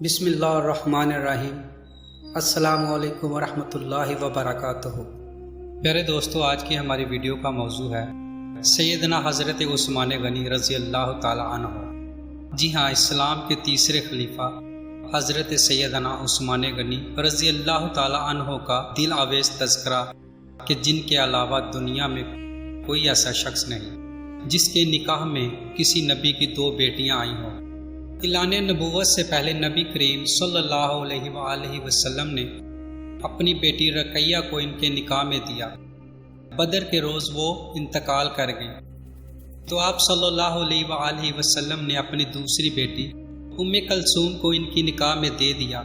بسم اللہ الرحمن الرحیم۔ السلام علیکم ورحمۃ اللہ وبرکاتہ۔ پیارے دوستو، آج کی ہماری ویڈیو کا موضوع ہے سیدنا حضرت عثمان غنی رضی اللہ تعالی عنہ۔ جی ہاں، اسلام کے تیسرے خلیفہ حضرت سیدنا عثمان غنی رضی اللہ تعالی عنہ کا دل آویز تذکرہ کہ جن کے علاوہ دنیا میں کوئی ایسا شخص نہیں جس کے نکاح میں کسی نبی کی دو بیٹیاں آئی ہوں۔ اعلان نبوت سے پہلے نبی کریم صلی اللہ علیہ وآلہ وسلم نے اپنی بیٹی رقیہ کو ان کے نکاح میں دیا۔ بدر کے روز وہ انتقال کر گئی تو آپ صلی اللہ علیہ وآلہ وسلم نے اپنی دوسری بیٹی ام کلثوم کو ان کی نکاح میں دے دیا۔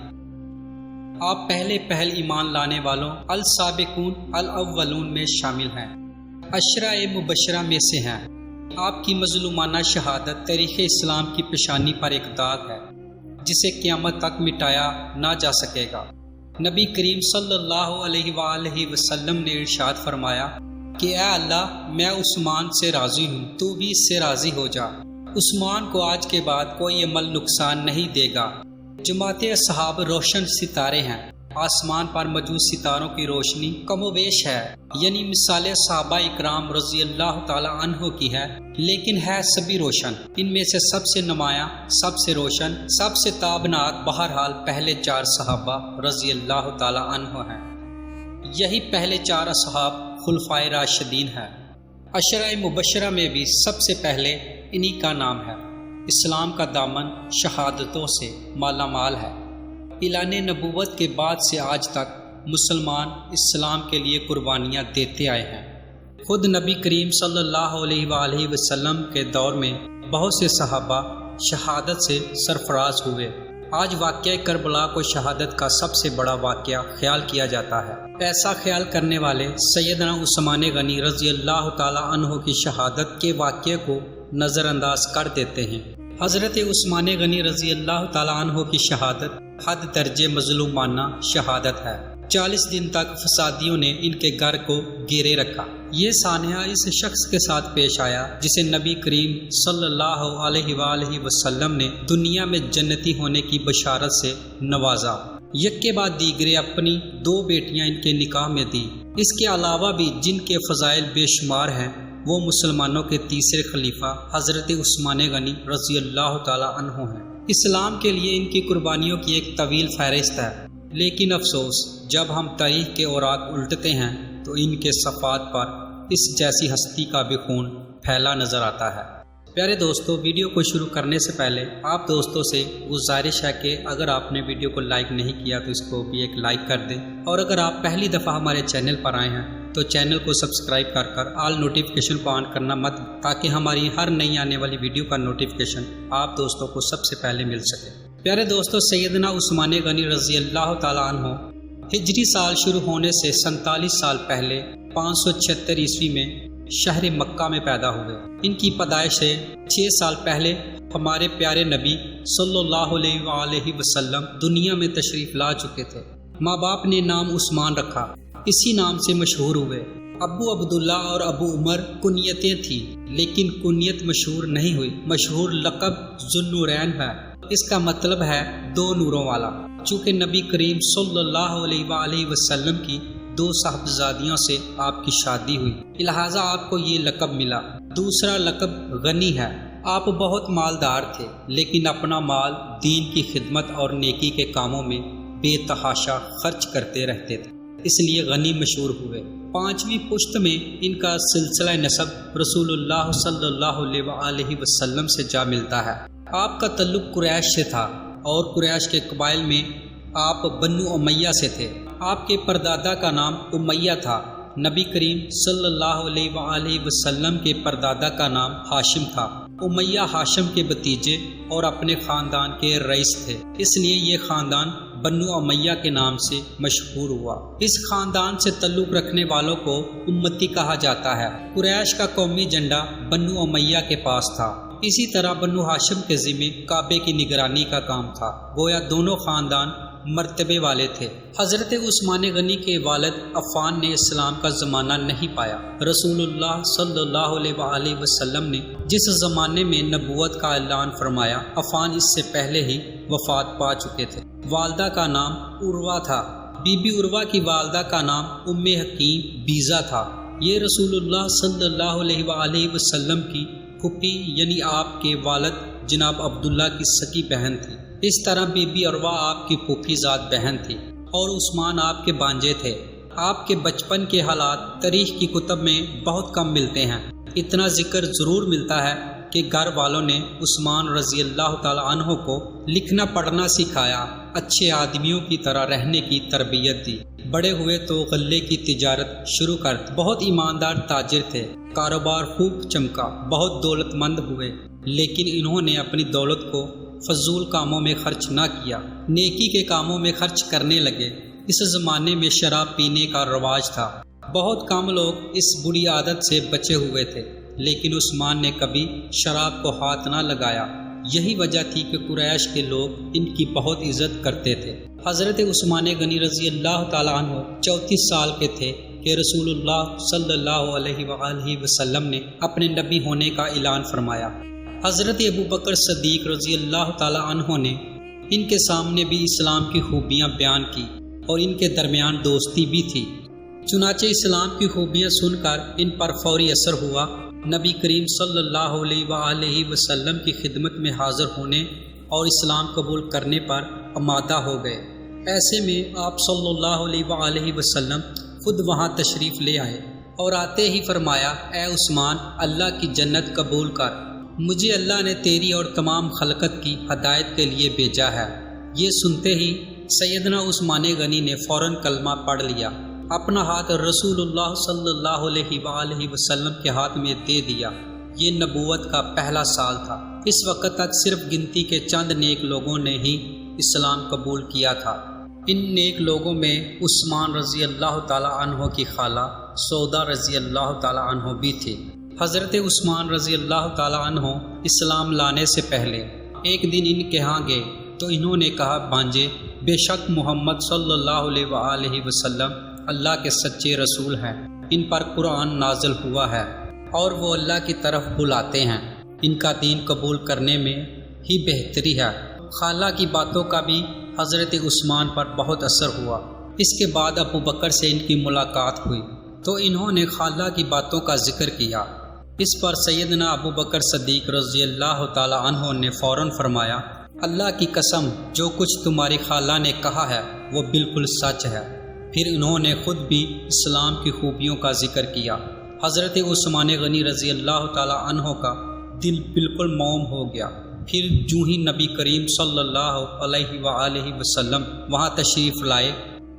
آپ پہلے ایمان لانے والوں السابقون الاولون میں شامل ہیں، عشرہ مبشرہ میں سے ہیں۔ آپ کی مظلومانہ شہادت تاریخ اسلام کی پیشانی پر ایک داغ ہے جسے قیامت تک مٹایا نہ جا سکے گا۔ نبی کریم صلی اللہ علیہ وآلہ وسلم نے ارشاد فرمایا کہ اے اللہ، میں عثمان سے راضی ہوں، تو بھی اس سے راضی ہو جا۔ عثمان کو آج کے بعد کوئی عمل نقصان نہیں دے گا۔ جماعت اصحاب روشن ستارے ہیں، آسمان پر موجود ستاروں کی روشنی کم و بیش ہے، یعنی مثال صحابہ اکرام رضی اللہ تعالی عنہ کی ہے، لیکن ہے سبھی روشن۔ ان میں سے سب سے نمایاں، سب سے روشن، سب سے تابناک بہرحال پہلے چار صحابہ رضی اللہ تعالی عنہ ہیں۔ یہی پہلے چار اصحاب خلفائے راشدین ہیں۔ عشرہ مبشرہ میں بھی سب سے پہلے انہی کا نام ہے۔ اسلام کا دامن شہادتوں سے مالا مال ہے۔ اعلان نبوت کے بعد سے آج تک مسلمان اسلام کے لیے قربانیاں دیتے آئے ہیں۔ خود نبی کریم صلی اللہ علیہ وآلہ وسلم کے دور میں بہت سے صحابہ شہادت سے سرفراز ہوئے۔ آج واقعہ کربلا کو شہادت کا سب سے بڑا واقعہ خیال کیا جاتا ہے۔ ایسا خیال کرنے والے سیدنا عثمان غنی رضی اللہ تعالی عنہ کی شہادت کے واقعے کو نظر انداز کر دیتے ہیں۔ حضرت عثمان غنی رضی اللہ تعالی عنہ کی شہادت حد درجے مظلومانہ شہادت ہے۔ 40 دن تک فسادیوں نے ان کے گھر کو گھیرے رکھا۔ یہ سانحہ اس شخص کے ساتھ پیش آیا جسے نبی کریم صلی اللہ علیہ وآلہ وسلم نے دنیا میں جنتی ہونے کی بشارت سے نوازا۔ یک کے بعد دیگرے اپنی دو بیٹیاں ان کے نکاح میں دی۔ اس کے علاوہ بھی جن کے فضائل بے شمار ہیں، وہ مسلمانوں کے تیسرے خلیفہ حضرت عثمان غنی رضی اللہ تعالی عنہ ہیں۔ اسلام کے لیے ان کی قربانیوں کی ایک طویل فہرست ہے، لیکن افسوس جب ہم تاریخ کے اوراق الٹتے ہیں تو ان کے صفحات پر اس جیسی ہستی کا بھی خون پھیلا نظر آتا ہے۔ پیارے دوستو، ویڈیو کو شروع کرنے سے پہلے آپ دوستوں سے گزارش ہے کہ اگر آپ نے ویڈیو کو لائک نہیں کیا تو اس کو بھی ایک لائک کر دیں، اور اگر آپ پہلی دفعہ ہمارے چینل پر آئے ہیں تو چینل کو سبسکرائب کر آل نوٹیفیکیشن کو آن کرنا مت، تاکہ ہماری ہر نئی آنے والی ویڈیو کا نوٹیفیکیشن آپ دوستوں کو سب سے پہلے مل سکے۔ پیارے دوستو، سیدنا عثمان غنی رضی اللہ تعالی عنہ ہجری سال شروع ہونے سے 47 سال پہلے 576 عیسوی میں شہر مکہ میں پیدا ہوئے۔ ان کی پیدائش سے 6 سال پہلے ہمارے پیارے نبی صلی اللہ علیہ وآلہ وسلم دنیا میں تشریف لا چکے تھے۔ ماں باپ نے نام عثمان رکھا، اسی نام سے مشہور ہوئے۔ ابو عبداللہ اور ابو عمر کنیتیں تھیں، لیکن کنیت مشہور نہیں ہوئی۔ مشہور لقب ذوالنورین ہے، اس کا مطلب ہے دو نوروں والا۔ چونکہ نبی کریم صلی اللہ علیہ وآلہ وسلم کی دو صاحبزادیوں سے آپ کی شادی ہوئی، لہٰذا آپ کو یہ لقب ملا۔ دوسرا لقب غنی ہے۔ آپ بہت مالدار تھے، لیکن اپنا مال دین کی خدمت اور نیکی کے کاموں میں بے تحاشا خرچ کرتے رہتے تھے، اس لیے غنی مشہور ہوئے۔ 5ویں پشت میں ان کا سلسلہ نسب رسول اللہ صلی اللہ علیہ وآلہ وسلم سے جا ملتا ہے۔ آپ کا تعلق قریش سے تھا، اور قریش کے قبائل میں آپ بنو امیہ سے تھے۔ آپ کے پردادا کا نام امیہ تھا۔ نبی کریم صلی اللہ علیہ وآلہ وسلم کے پردادا کا نام ہاشم تھا۔ امیہ ہاشم کے بھتیجے اور اپنے خاندان کے رئیس تھے، اس لیے یہ خاندان بنو امیہ کے نام سے مشہور ہوا۔ اس خاندان سے تعلق رکھنے والوں کو امتی کہا جاتا ہے۔ قریش کا قومی جھنڈا بنو امیہ کے پاس تھا۔ اسی طرح بنو ہاشم کے ذمہ کعبے کی نگرانی کا کام تھا۔ گویا دونوں خاندان مرتبے والے تھے۔ حضرت عثمان غنی کے والد عفان نے اسلام کا زمانہ نہیں پایا۔ رسول اللہ صلی اللہ علیہ وآلہ وسلم نے جس زمانے میں نبوت کا اعلان فرمایا، عفان اس سے پہلے ہی وفات پا چکے تھے۔ والدہ کا نام عروہ تھا۔ بی بی عروہ کی والدہ کا نام ام حکیم بیزہ تھا۔ یہ رسول اللہ صلی اللہ علیہ وآلہ وسلم کی پھوپھی یعنی آپ کے والد جناب عبداللہ کی سکی بہن تھی۔ اس طرح بی بی عروہ آپ کی پھوپھی ذات بہن تھی اور عثمان آپ کے بانجے تھے۔ آپ کے بچپن کے حالات تاریخ کی کتب میں بہت کم ملتے ہیں۔ اتنا ذکر ضرور ملتا ہے کہ گھر والوں نے عثمان رضی اللہ تعالی عنہ کو لکھنا پڑھنا سکھایا، اچھے آدمیوں کی طرح رہنے کی تربیت دی۔ بڑے ہوئے تو غلے کی تجارت شروع کر دی۔ بہت ایماندار تاجر تھے، کاروبار خوب چمکا، بہت دولت مند ہوئے، لیکن انہوں نے اپنی دولت کو فضول کاموں میں خرچ نہ کیا، نیکی کے کاموں میں خرچ کرنے لگے۔ اس زمانے میں شراب پینے کا رواج تھا، بہت کم لوگ اس بری عادت سے بچے ہوئے تھے، لیکن عثمان نے کبھی شراب کو ہاتھ نہ لگایا۔ یہی وجہ تھی کہ قریش کے لوگ ان کی بہت عزت کرتے تھے۔ حضرت عثمان غنی رضی اللہ تعالیٰ عنہ 34 سال کے تھے کہ رسول اللہ صلی اللہ علیہ وآلہ وسلم نے اپنے نبی ہونے کا اعلان فرمایا۔ حضرت ابوبکر صدیق رضی اللہ تعالیٰ عنہ نے ان کے سامنے بھی اسلام کی خوبیاں بیان کی اور ان کے درمیان دوستی بھی تھی۔ چنانچہ اسلام کی خوبیاں سن کر ان پر فوری اثر ہوا، نبی کریم صلی اللہ علیہ وآلہ وسلم کی خدمت میں حاضر ہونے اور اسلام قبول کرنے پر آمادہ ہو گئے۔ ایسے میں آپ صلی اللہ علیہ وآلہ وسلم خود وہاں تشریف لے آئے اور آتے ہی فرمایا، اے عثمان، اللہ کی جنت قبول کر، مجھے اللہ نے تیری اور تمام خلقت کی ہدایت کے لیے بھیجا ہے۔ یہ سنتے ہی سیدنا عثمان غنی نے فوراً کلمہ پڑھ لیا، اپنا ہاتھ رسول اللہ صلی اللہ علیہ وآلہ وسلم کے ہاتھ میں دے دیا۔ یہ نبوت کا پہلا سال تھا۔ اس وقت تک صرف گنتی کے چند نیک لوگوں نے ہی اسلام قبول کیا تھا۔ ان نیک لوگوں میں عثمان رضی اللہ تعالی عنہ کی خالہ سودا رضی اللہ تعالی عنہ بھی تھی۔ حضرت عثمان رضی اللہ تعالی عنہ اسلام لانے سے پہلے ایک دن ان کے ہاں گئے تو انہوں نے کہا، بانجے، بے شک محمد صلی اللہ علیہ وآلہ وسلم اللہ کے سچے رسول ہیں، ان پر قرآن نازل ہوا ہے اور وہ اللہ کی طرف بلاتے ہیں، ان کا دین قبول کرنے میں ہی بہتری ہے۔ خالہ کی باتوں کا بھی حضرت عثمان پر بہت اثر ہوا۔ اس کے بعد ابو بکر سے ان کی ملاقات ہوئی تو انہوں نے خالہ کی باتوں کا ذکر کیا۔ اس پر سیدنا ابو بکر صدیق رضی اللہ تعالی عنہ نے فوراً فرمایا، اللہ کی قسم، جو کچھ تمہاری خالہ نے کہا ہے وہ بالکل سچ ہے۔ پھر انہوں نے خود بھی اسلام کی خوبیوں کا ذکر کیا۔ حضرت عثمان غنی رضی اللہ تعالی عنہ کا دل بالکل موم ہو گیا۔ پھر جو ہی نبی کریم صلی اللہ علیہ وآلہ وسلم وہاں تشریف لائے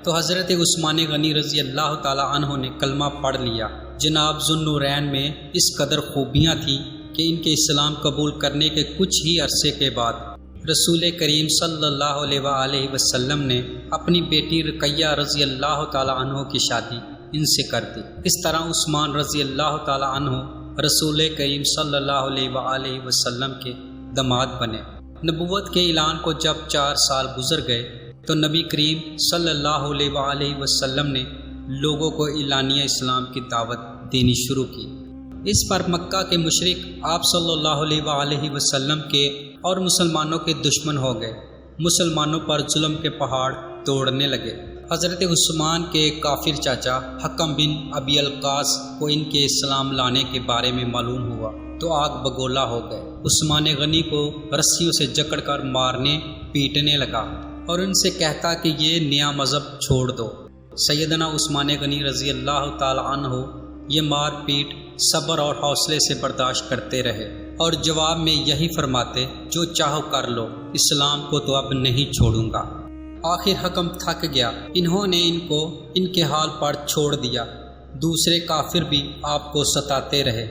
تو حضرت عثمان غنی رضی اللہ تعالی عنہ نے کلمہ پڑھ لیا۔ جناب ذوالنورین میں اس قدر خوبیاں تھیں کہ ان کے اسلام قبول کرنے کے کچھ ہی عرصے کے بعد رسول کریم صلی اللہ علیہ وآلہ وسلم نے اپنی بیٹی رقیہ رضی اللہ تعالی عنہ کی شادی ان سے کر دی۔ اس طرح عثمان رضی اللہ تعالی عنہ رسول کریم صلی اللہ علیہ وآلہ وسلم کے داماد بنے۔ نبوت کے اعلان کو جب 4 سال گزر گئے تو نبی کریم صلی اللہ علیہ وآلہ وسلم نے لوگوں کو اعلانیہ اسلام کی دعوت دینی شروع کی۔ اس پر مکہ کے مشرک آپ صلی اللہ علیہ وآلہ وسلم کے اور مسلمانوں کے دشمن ہو گئے، مسلمانوں پر ظلم کے پہاڑ توڑنے لگے۔ حضرت عثمان کے کافر چاچا حکم بن ابی القاص کو ان کے اسلام لانے کے بارے میں معلوم ہوا تو آگ بگولا ہو گئے۔ عثمان غنی کو رسیوں سے جکڑ کر مارنے پیٹنے لگا اور ان سے کہتا کہ یہ نیا مذہب چھوڑ دو۔ سیدنا عثمان غنی رضی اللہ تعالی عنہ یہ مار پیٹ صبر اور حوصلے سے برداشت کرتے رہے اور جواب میں یہی فرماتے، جو چاہو کر لو، اسلام کو تو اب نہیں چھوڑوں گا۔ آخر حکم تھک گیا، انہوں نے ان کو ان کے حال پر چھوڑ دیا۔ دوسرے کافر بھی آپ کو ستاتے رہے۔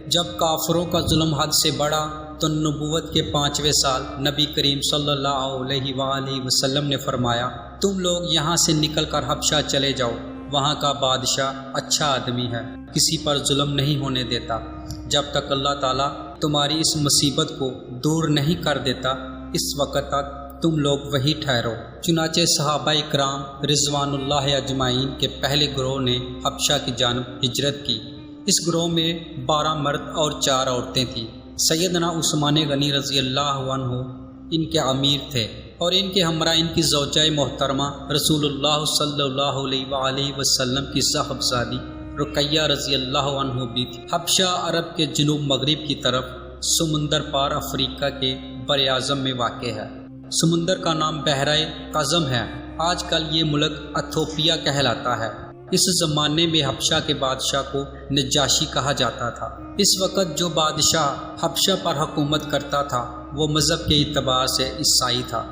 جب کافروں کا ظلم حد سے بڑھا تو نبوت کے 5ویں سال نبی کریم صلی اللہ علیہ وآلہ وسلم نے فرمایا، تم لوگ یہاں سے نکل کر حبشہ چلے جاؤ، وہاں کا بادشاہ اچھا آدمی ہے، کسی پر ظلم نہیں ہونے دیتا۔ جب تک اللہ تعالیٰ تمہاری اس مصیبت کو دور نہیں کر دیتا، اس وقت تک تم لوگ وہی ٹھہرو۔ چنانچہ صحابہ اکرام رضوان اللہ اجمعین کے پہلے گروہ نے حبشہ کی جانب ہجرت کی۔ اس گروہ میں 12 مرد اور 4 عورتیں تھیں۔ سیدنا عثمان غنی رضی اللہ عنہ ان کے امیر تھے اور ان کے ہمراہ ان کی زوجہ محترمہ رسول اللہ صلی اللہ علیہ وآلہ وسلم کی صاحبزادی رقیہ رضی اللہ عنہ بھی تھی۔ حبشہ عرب کے جنوب مغرب کی طرف سمندر پار افریقہ کے بر اعظم میں واقع ہے۔ سمندر کا نام بحرہ قزم ہے۔ آج کل یہ ملک ایتھوپیا کہلاتا ہے۔ اس زمانے میں حبشہ کے بادشاہ کو نجاشی کہا جاتا تھا۔ اس وقت جو بادشاہ حبشہ پر حکومت کرتا تھا وہ مذہب کے اعتبار سے عیسائی تھا،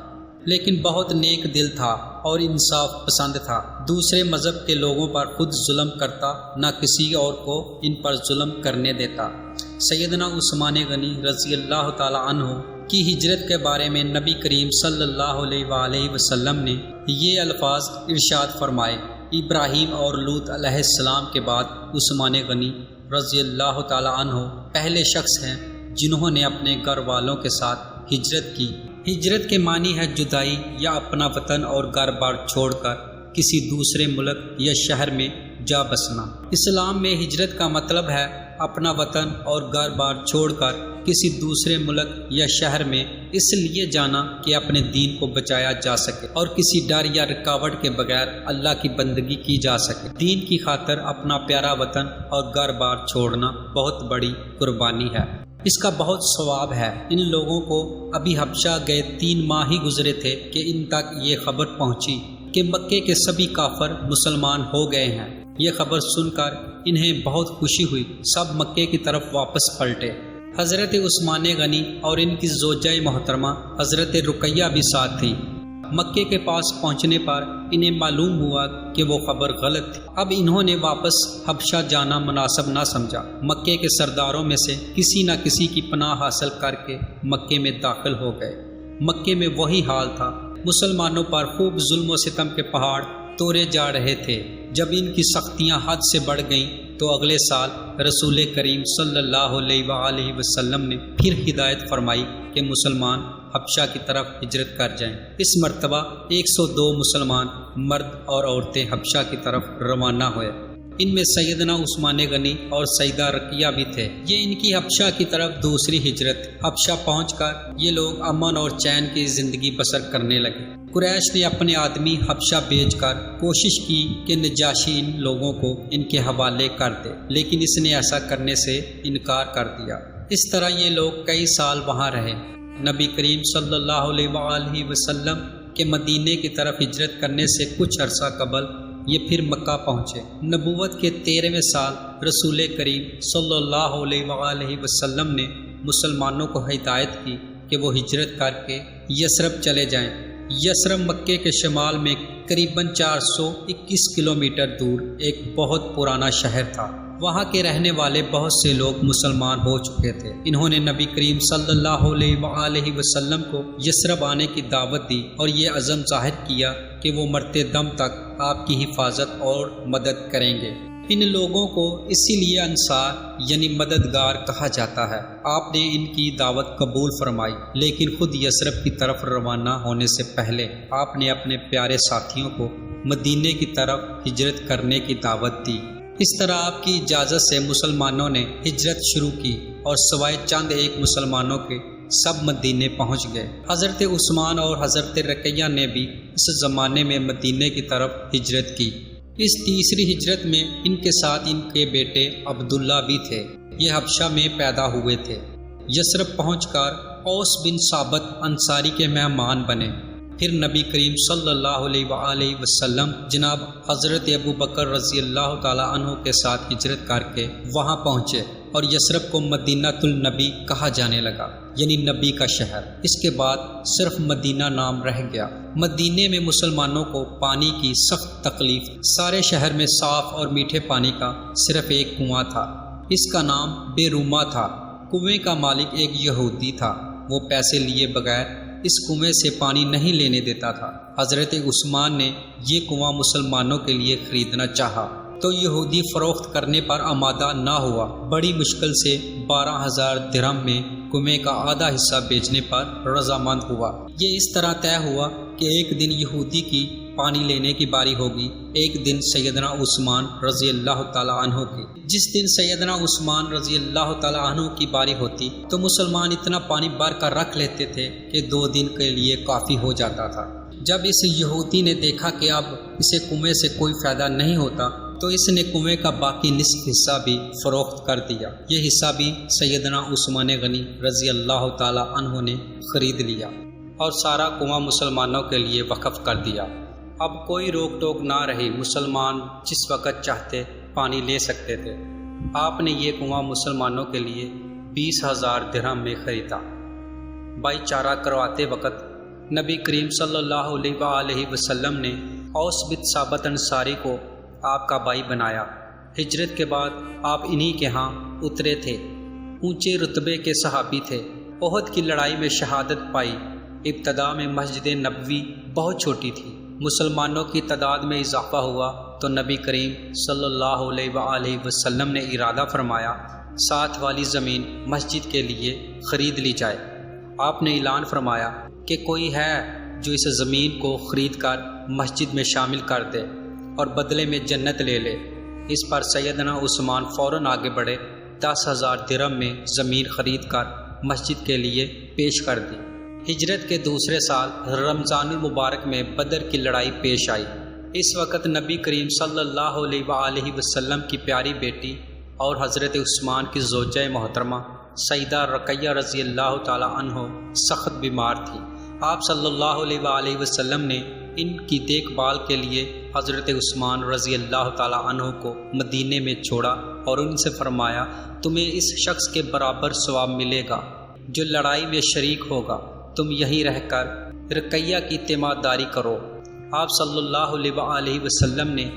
لیکن بہت نیک دل تھا اور انصاف پسند تھا۔ دوسرے مذہب کے لوگوں پر خود ظلم کرتا، نہ کسی اور کو ان پر ظلم کرنے دیتا۔ سیدنا عثمان غنی رضی اللہ تعالی عنہ کی ہجرت کے بارے میں نبی کریم صلی اللہ علیہ وآلہ وسلم نے یہ الفاظ ارشاد فرمائے: ابراہیم اور لوط علیہ السلام کے بعد عثمان غنی رضی اللہ تعالی عنہ پہلے شخص ہیں جنہوں نے اپنے گھر والوں کے ساتھ ہجرت کی۔ ہجرت کے معنی ہے جدائی یا اپنا وطن اور گھر بار چھوڑ کر کسی دوسرے ملک یا شہر میں جا بسنا۔ اسلام میں ہجرت کا مطلب ہے اپنا وطن اور گھر بار چھوڑ کر کسی دوسرے ملک یا شہر میں اس لیے جانا کہ اپنے دین کو بچایا جا سکے اور کسی ڈر یا رکاوٹ کے بغیر اللہ کی بندگی کی جا سکے۔ دین کی خاطر اپنا پیارا وطن اور گھر بار چھوڑنا بہت بڑی قربانی ہے، اس کا بہت ثواب ہے۔ ان لوگوں کو ابھی حبشہ گئے 3 ماہ ہی گزرے تھے کہ ان تک یہ خبر پہنچی کہ مکے کے سبھی کافر مسلمان ہو گئے ہیں۔ یہ خبر سن کر انہیں بہت خوشی ہوئی، سب مکے کی طرف واپس پلٹے۔ حضرت عثمان غنی اور ان کی زوجہ محترمہ حضرت رقیہ بھی ساتھ تھی۔ مکے کے پاس پہنچنے پر انہیں معلوم ہوا کہ وہ خبر غلط تھی۔ اب انہوں نے واپس حبشہ جانا مناسب نہ سمجھا۔ مکے کے سرداروں میں سے کسی نہ کسی کی پناہ حاصل کر کے مکے میں داخل ہو گئے۔ مکے میں وہی حال تھا، مسلمانوں پر خوب ظلم و ستم کے پہاڑ توڑے جا رہے تھے۔ جب ان کی سختیاں حد سے بڑھ گئیں تو اگلے سال رسول کریم صلی اللہ علیہ وآلہ وسلم نے پھر ہدایت فرمائی کہ مسلمان حبشہ کی طرف ہجرت کر جائیں۔ اس مرتبہ 102 مسلمان مرد اور عورتیں حبشہ کی طرف روانہ ہوئے۔ ان میں سیدنا عثمان غنی اور سیدہ رقیہ بھی تھے۔ یہ ان کی حبشہ کی طرف دوسری ہجرت۔ حبشہ پہنچ کر یہ لوگ امن اور چین کی زندگی بسر کرنے لگے۔ قریش نے اپنے آدمی حبشہ بھیج کر کوشش کی کہ نجاشی ان لوگوں کو ان کے حوالے کر دے، لیکن اس نے ایسا کرنے سے انکار کر دیا۔ اس طرح یہ لوگ کئی سال وہاں رہے۔ نبی کریم صلی اللہ علیہ وآلہ وسلم کے مدینے کی طرف ہجرت کرنے سے کچھ عرصہ قبل یہ پھر مکہ پہنچے۔ نبوت کے 13ویں سال رسول کریم صلی اللہ علیہ وآلہ وسلم نے مسلمانوں کو ہدایت کی کہ وہ ہجرت کر کے یثرب چلے جائیں۔ یثرب مکے کے شمال میں قریباً 421 کلومیٹر دور ایک بہت پرانا شہر تھا۔ وہاں کے رہنے والے بہت سے لوگ مسلمان ہو چکے تھے۔ انہوں نے نبی کریم صلی اللہ علیہ وآلہ وسلم کو یثرب آنے کی دعوت دی اور یہ عزم ظاہر کیا کہ وہ مرتے دم تک آپ کی حفاظت اور مدد کریں گے۔ ان لوگوں کو اسی لیے انصار یعنی مددگار کہا جاتا ہے۔ آپ نے ان کی دعوت قبول فرمائی، لیکن خود یثرب کی طرف روانہ ہونے سے پہلے آپ نے اپنے پیارے ساتھیوں کو مدینے کی طرف ہجرت کرنے کی دعوت دی۔ اس طرح آپ کی اجازت سے مسلمانوں نے ہجرت شروع کی اور سوائے چند ایک مسلمانوں کے سب مدینے پہنچ گئے۔ حضرت عثمان اور حضرت رقیہ نے بھی اس زمانے میں مدینے کی طرف ہجرت کی۔ اس تیسری ہجرت میں ان کے ساتھ ان کے بیٹے عبداللہ بھی تھے۔ یہ حبشہ میں پیدا ہوئے تھے۔ یثرب پہنچ کر اوس بن ثابت انصاری کے مہمان بنے۔ پھر نبی کریم صلی اللہ علیہ وآلہ وسلم جناب حضرت ابو بکر رضی اللہ تعالی عنہ کے ساتھ ہجرت کر کے وہاں پہنچے اور یثرب کو مدینہ النبی کہا جانے لگا، یعنی نبی کا شہر۔ اس کے بعد صرف مدینہ نام رہ گیا۔ مدینے میں مسلمانوں کو پانی کی سخت تکلیف۔ سارے شہر میں صاف اور میٹھے پانی کا صرف ایک کنواں تھا، اس کا نام بے روما تھا۔ کنویں کا مالک ایک یہودی تھا، وہ پیسے لیے بغیر اس کنویں سے پانی نہیں لینے دیتا تھا۔ حضرت عثمان نے یہ کنواں مسلمانوں کے لیے خریدنا چاہا تو یہودی فروخت کرنے پر آمادہ نہ ہوا۔ بڑی مشکل سے 12,000 درہم میں کنویں کا آدھا حصہ بیچنے پر رضامند ہوا۔ یہ اس طرح طے ہوا کہ ایک دن یہودی کی پانی لینے کی باری ہوگی ایک دن سیدنا عثمان رضی اللہ تعالیٰ عنہ کی۔ جس دن سیدنا عثمان رضی اللہ تعالیٰ عنہ کی باری ہوتی تو مسلمان اتنا پانی بھر کر رکھ لیتے تھے کہ 2 دن کے لیے کافی ہو جاتا تھا۔ جب اس یہودی نے دیکھا کہ اب اسے کنویں سے کوئی فائدہ نہیں ہوتا تو اس نے کنویں کا باقی نصف حصہ بھی فروخت کر دیا۔ یہ حصہ بھی سیدنا عثمان غنی رضی اللہ تعالیٰ عنہ نے خرید لیا اور سارا کنواں مسلمانوں کے لیے وقف کر دیا۔ اب کوئی روک ٹوک نہ رہی، مسلمان جس وقت چاہتے پانی لے سکتے تھے۔ آپ نے یہ کنواں مسلمانوں کے لیے 20,000 درہم میں خریدا۔ بھائی چارہ کرواتے وقت نبی کریم صلی اللہ علیہ وآلہ وسلم نے اوس بن ثابت انصاری کو آپ کا بھائی بنایا۔ ہجرت کے بعد آپ انہی کے ہاں اترے تھے۔ اونچے رتبے کے صحابی تھے۔ احد کی لڑائی میں شہادت پائی۔ ابتدا میں مسجد نبوی بہت چھوٹی تھی۔ مسلمانوں کی تعداد میں اضافہ ہوا تو نبی کریم صلی اللہ علیہ وآلہ وسلم نے ارادہ فرمایا ساتھ والی زمین مسجد کے لیے خرید لی جائے۔ آپ نے اعلان فرمایا کہ کوئی ہے جو اس زمین کو خرید کر مسجد میں شامل کر دے اور بدلے میں جنت لے لے۔ اس پر سیدنا عثمان فوراً آگے بڑھے، 10,000 درہم میں زمین خرید کر مسجد کے لیے پیش کر دی۔ ہجرت کے دوسرے سال رمضان المبارک میں بدر کی لڑائی پیش آئی۔ اس وقت نبی کریم صلی اللہ علیہ وآلہ وسلم کی پیاری بیٹی اور حضرت عثمان کی زوجہ محترمہ سیدہ رقیہ رضی اللہ تعالیٰ عنہ سخت بیمار تھی۔ آپ صلی اللہ علیہ وآلہ وسلم نے ان کی دیکھ بھال کے لیے حضرت عثمان رضی اللہ تعالیٰ عنہ کو مدینے میں چھوڑا اور ان سے فرمایا تمہیں اس شخص کے برابر ثواب ملے گا جو لڑائی میں شریک ہوگا، تم یہیں رہ کر رقیہ کی تیمارداری کرو۔ آپ صلی اللہ علیہ وآلہ وسلم نے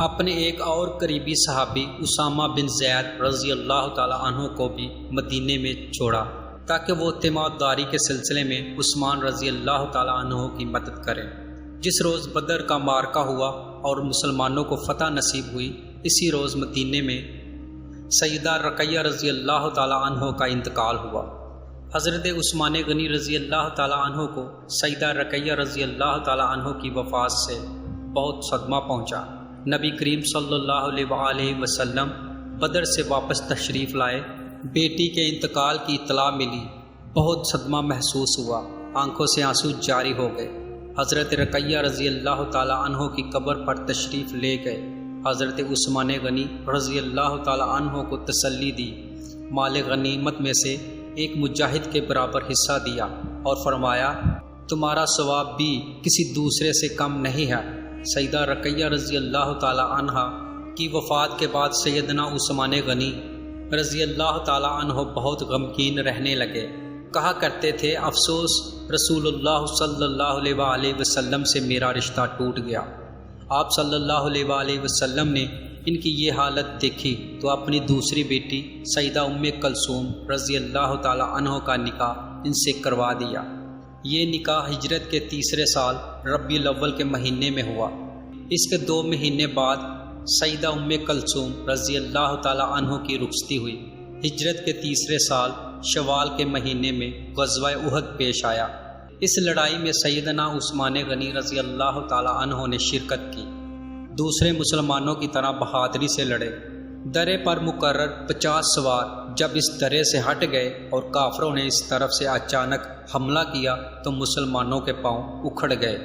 اپنے ایک اور قریبی صحابی اسامہ بن زید رضی اللہ تعالیٰ عنہ کو بھی مدینے میں چھوڑا تاکہ وہ تیمارداری کے سلسلے میں عثمان رضی اللہ تعالیٰ عنہ کی مدد کریں۔ جس روز بدر کا معرکہ ہوا اور مسلمانوں کو فتح نصیب ہوئی، اسی روز مدینے میں سیدہ رقیہ رضی اللہ تعالیٰ عنہ کا انتقال ہوا۔ حضرت عثمان غنی رضی اللہ تعالیٰ عنہ کو سیدہ رقیہ رضی اللہ تعالیٰ عنہ کی وفات سے بہت صدمہ پہنچا۔ نبی کریم صلی اللہ علیہ وآلہ وسلم بدر سے واپس تشریف لائے۔ بیٹی کے انتقال کی اطلاع ملی، بہت صدمہ محسوس ہوا، آنکھوں سے آنسو جاری ہو گئے۔ حضرت رقیہ رضی اللہ تعالیٰ عنہ کی قبر پر تشریف لے گئے۔ حضرت عثمان غنی رضی اللہ تعالیٰ عنہ کو تسلی دی، مال غنیمت میں سے ایک مجاہد کے برابر حصہ دیا اور فرمایا تمہارا ثواب بھی کسی دوسرے سے کم نہیں ہے۔ سیدہ رقیہ رضی اللہ تعالیٰ عنہ کی وفات کے بعد سیدنا عثمان غنی رضی اللہ تعالیٰ عنہ بہت غمگین رہنے لگے۔ کہا کرتے تھے افسوس رسول اللہ صلی اللہ علیہ وآلہ وسلم سے میرا رشتہ ٹوٹ گیا۔ آپ صلی اللہ علیہ وآلہ وسلم نے ان کی یہ حالت دیکھی تو اپنی دوسری بیٹی سیدہ ام کلثوم رضی اللہ تعالیٰ عنہ کا نکاح ان سے کروا دیا۔ یہ نکاح ہجرت کے تیسرے سال ربیع الاول کے مہینے میں ہوا۔ اس کے 2 مہینے بعد سیدہ ام کلثوم رضی اللہ تعالیٰ عنہ کی رخصتی ہوئی۔ ہجرت کے تیسرے سال شوال کے مہینے میں غزوہ احد پیش آیا۔ اس لڑائی میں سیدنا عثمان غنی رضی اللہ تعالیٰ عنہ نے شرکت کی۔ دوسرے مسلمانوں کی طرح بہادری سے لڑے۔ درے پر مقرر 50 سوار جب اس درے سے ہٹ گئے اور کافروں نے اس طرف سے اچانک حملہ کیا تو مسلمانوں کے پاؤں اکھڑ گئے۔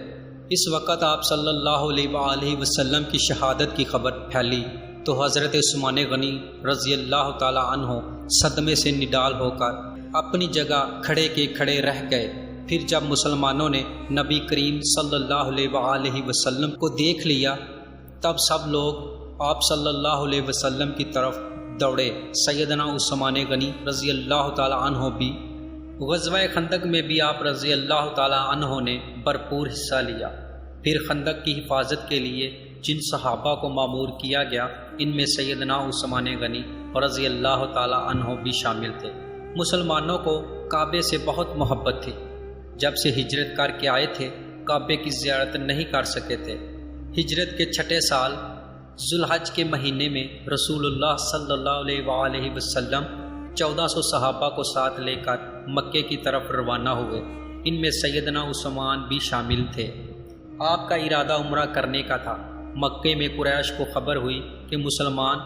اس وقت آپ صلی اللہ علیہ وآلہ وسلم کی شہادت کی خبر پھیلی تو حضرت عثمان غنی رضی اللہ تعالیٰ عنہ صدمے سے نڈال ہو کر اپنی جگہ کھڑے کے کھڑے رہ گئے۔ پھر جب مسلمانوں نے نبی کریم صلی اللہ علیہ وآلہ وسلم کو دیکھ لیا تب سب لوگ آپ صلی اللہ علیہ وسلم کی طرف دوڑے۔ سیدنا عثمان غنی رضی اللہ تعالیٰ عنہ بھی غزوہ خندق میں بھی آپ رضی اللہ تعالیٰ عنہ نے بھرپور حصہ لیا۔ پھر خندق کی حفاظت کے لیے جن صحابہ کو مامور کیا گیا ان میں سیدنا عثمان غنی رضی اللہ تعالیٰ عنہ بھی شامل تھے۔ مسلمانوں کو کعبے سے بہت محبت تھی۔ جب سے ہجرت کر کے آئے تھے کعبے کی زیارت نہیں کر سکے تھے۔ ہجرت کے 6 سال ذوالحج کے مہینے میں رسول اللہ صلی اللہ علیہ وآلہ وسلم 1400 صحابہ کو ساتھ لے کر مکے کی طرف روانہ ہوئے۔ ان میں سیدنا عثمان بھی شامل تھے۔ آپ کا ارادہ عمرہ کرنے کا تھا۔ مکے میں قریش کو خبر ہوئی کہ مسلمان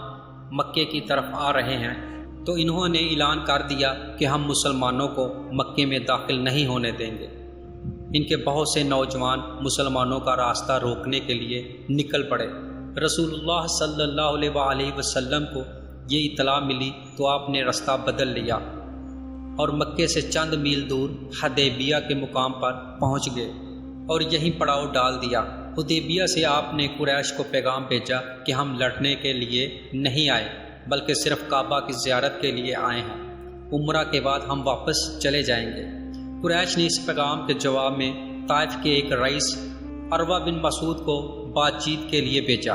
مکے کی طرف آ رہے ہیں، تو انہوں نے اعلان کر دیا کہ ہم مسلمانوں کو مکے میں داخل نہیں ہونے دیں گے۔ ان کے بہت سے نوجوان مسلمانوں کا راستہ روکنے کے لیے نکل پڑے۔ رسول اللہ صلی اللہ علیہ وآلہ وسلم کو یہ اطلاع ملی تو آپ نے راستہ بدل لیا اور مکے سے چند میل دور حدیبیہ کے مقام پر پہنچ گئے اور یہیں پڑاؤ ڈال دیا۔ حدیبیہ سے آپ نے قریش کو پیغام بھیجا کہ ہم لڑنے کے لیے نہیں آئے بلکہ صرف کعبہ کی زیارت کے لیے آئے ہیں، عمرہ کے بعد ہم واپس چلے جائیں گے۔ قریش نے اس پیغام کے جواب میں طائف کے ایک رئیس عروہ بن مسعود کو بات چیت کے لیے بھیجا۔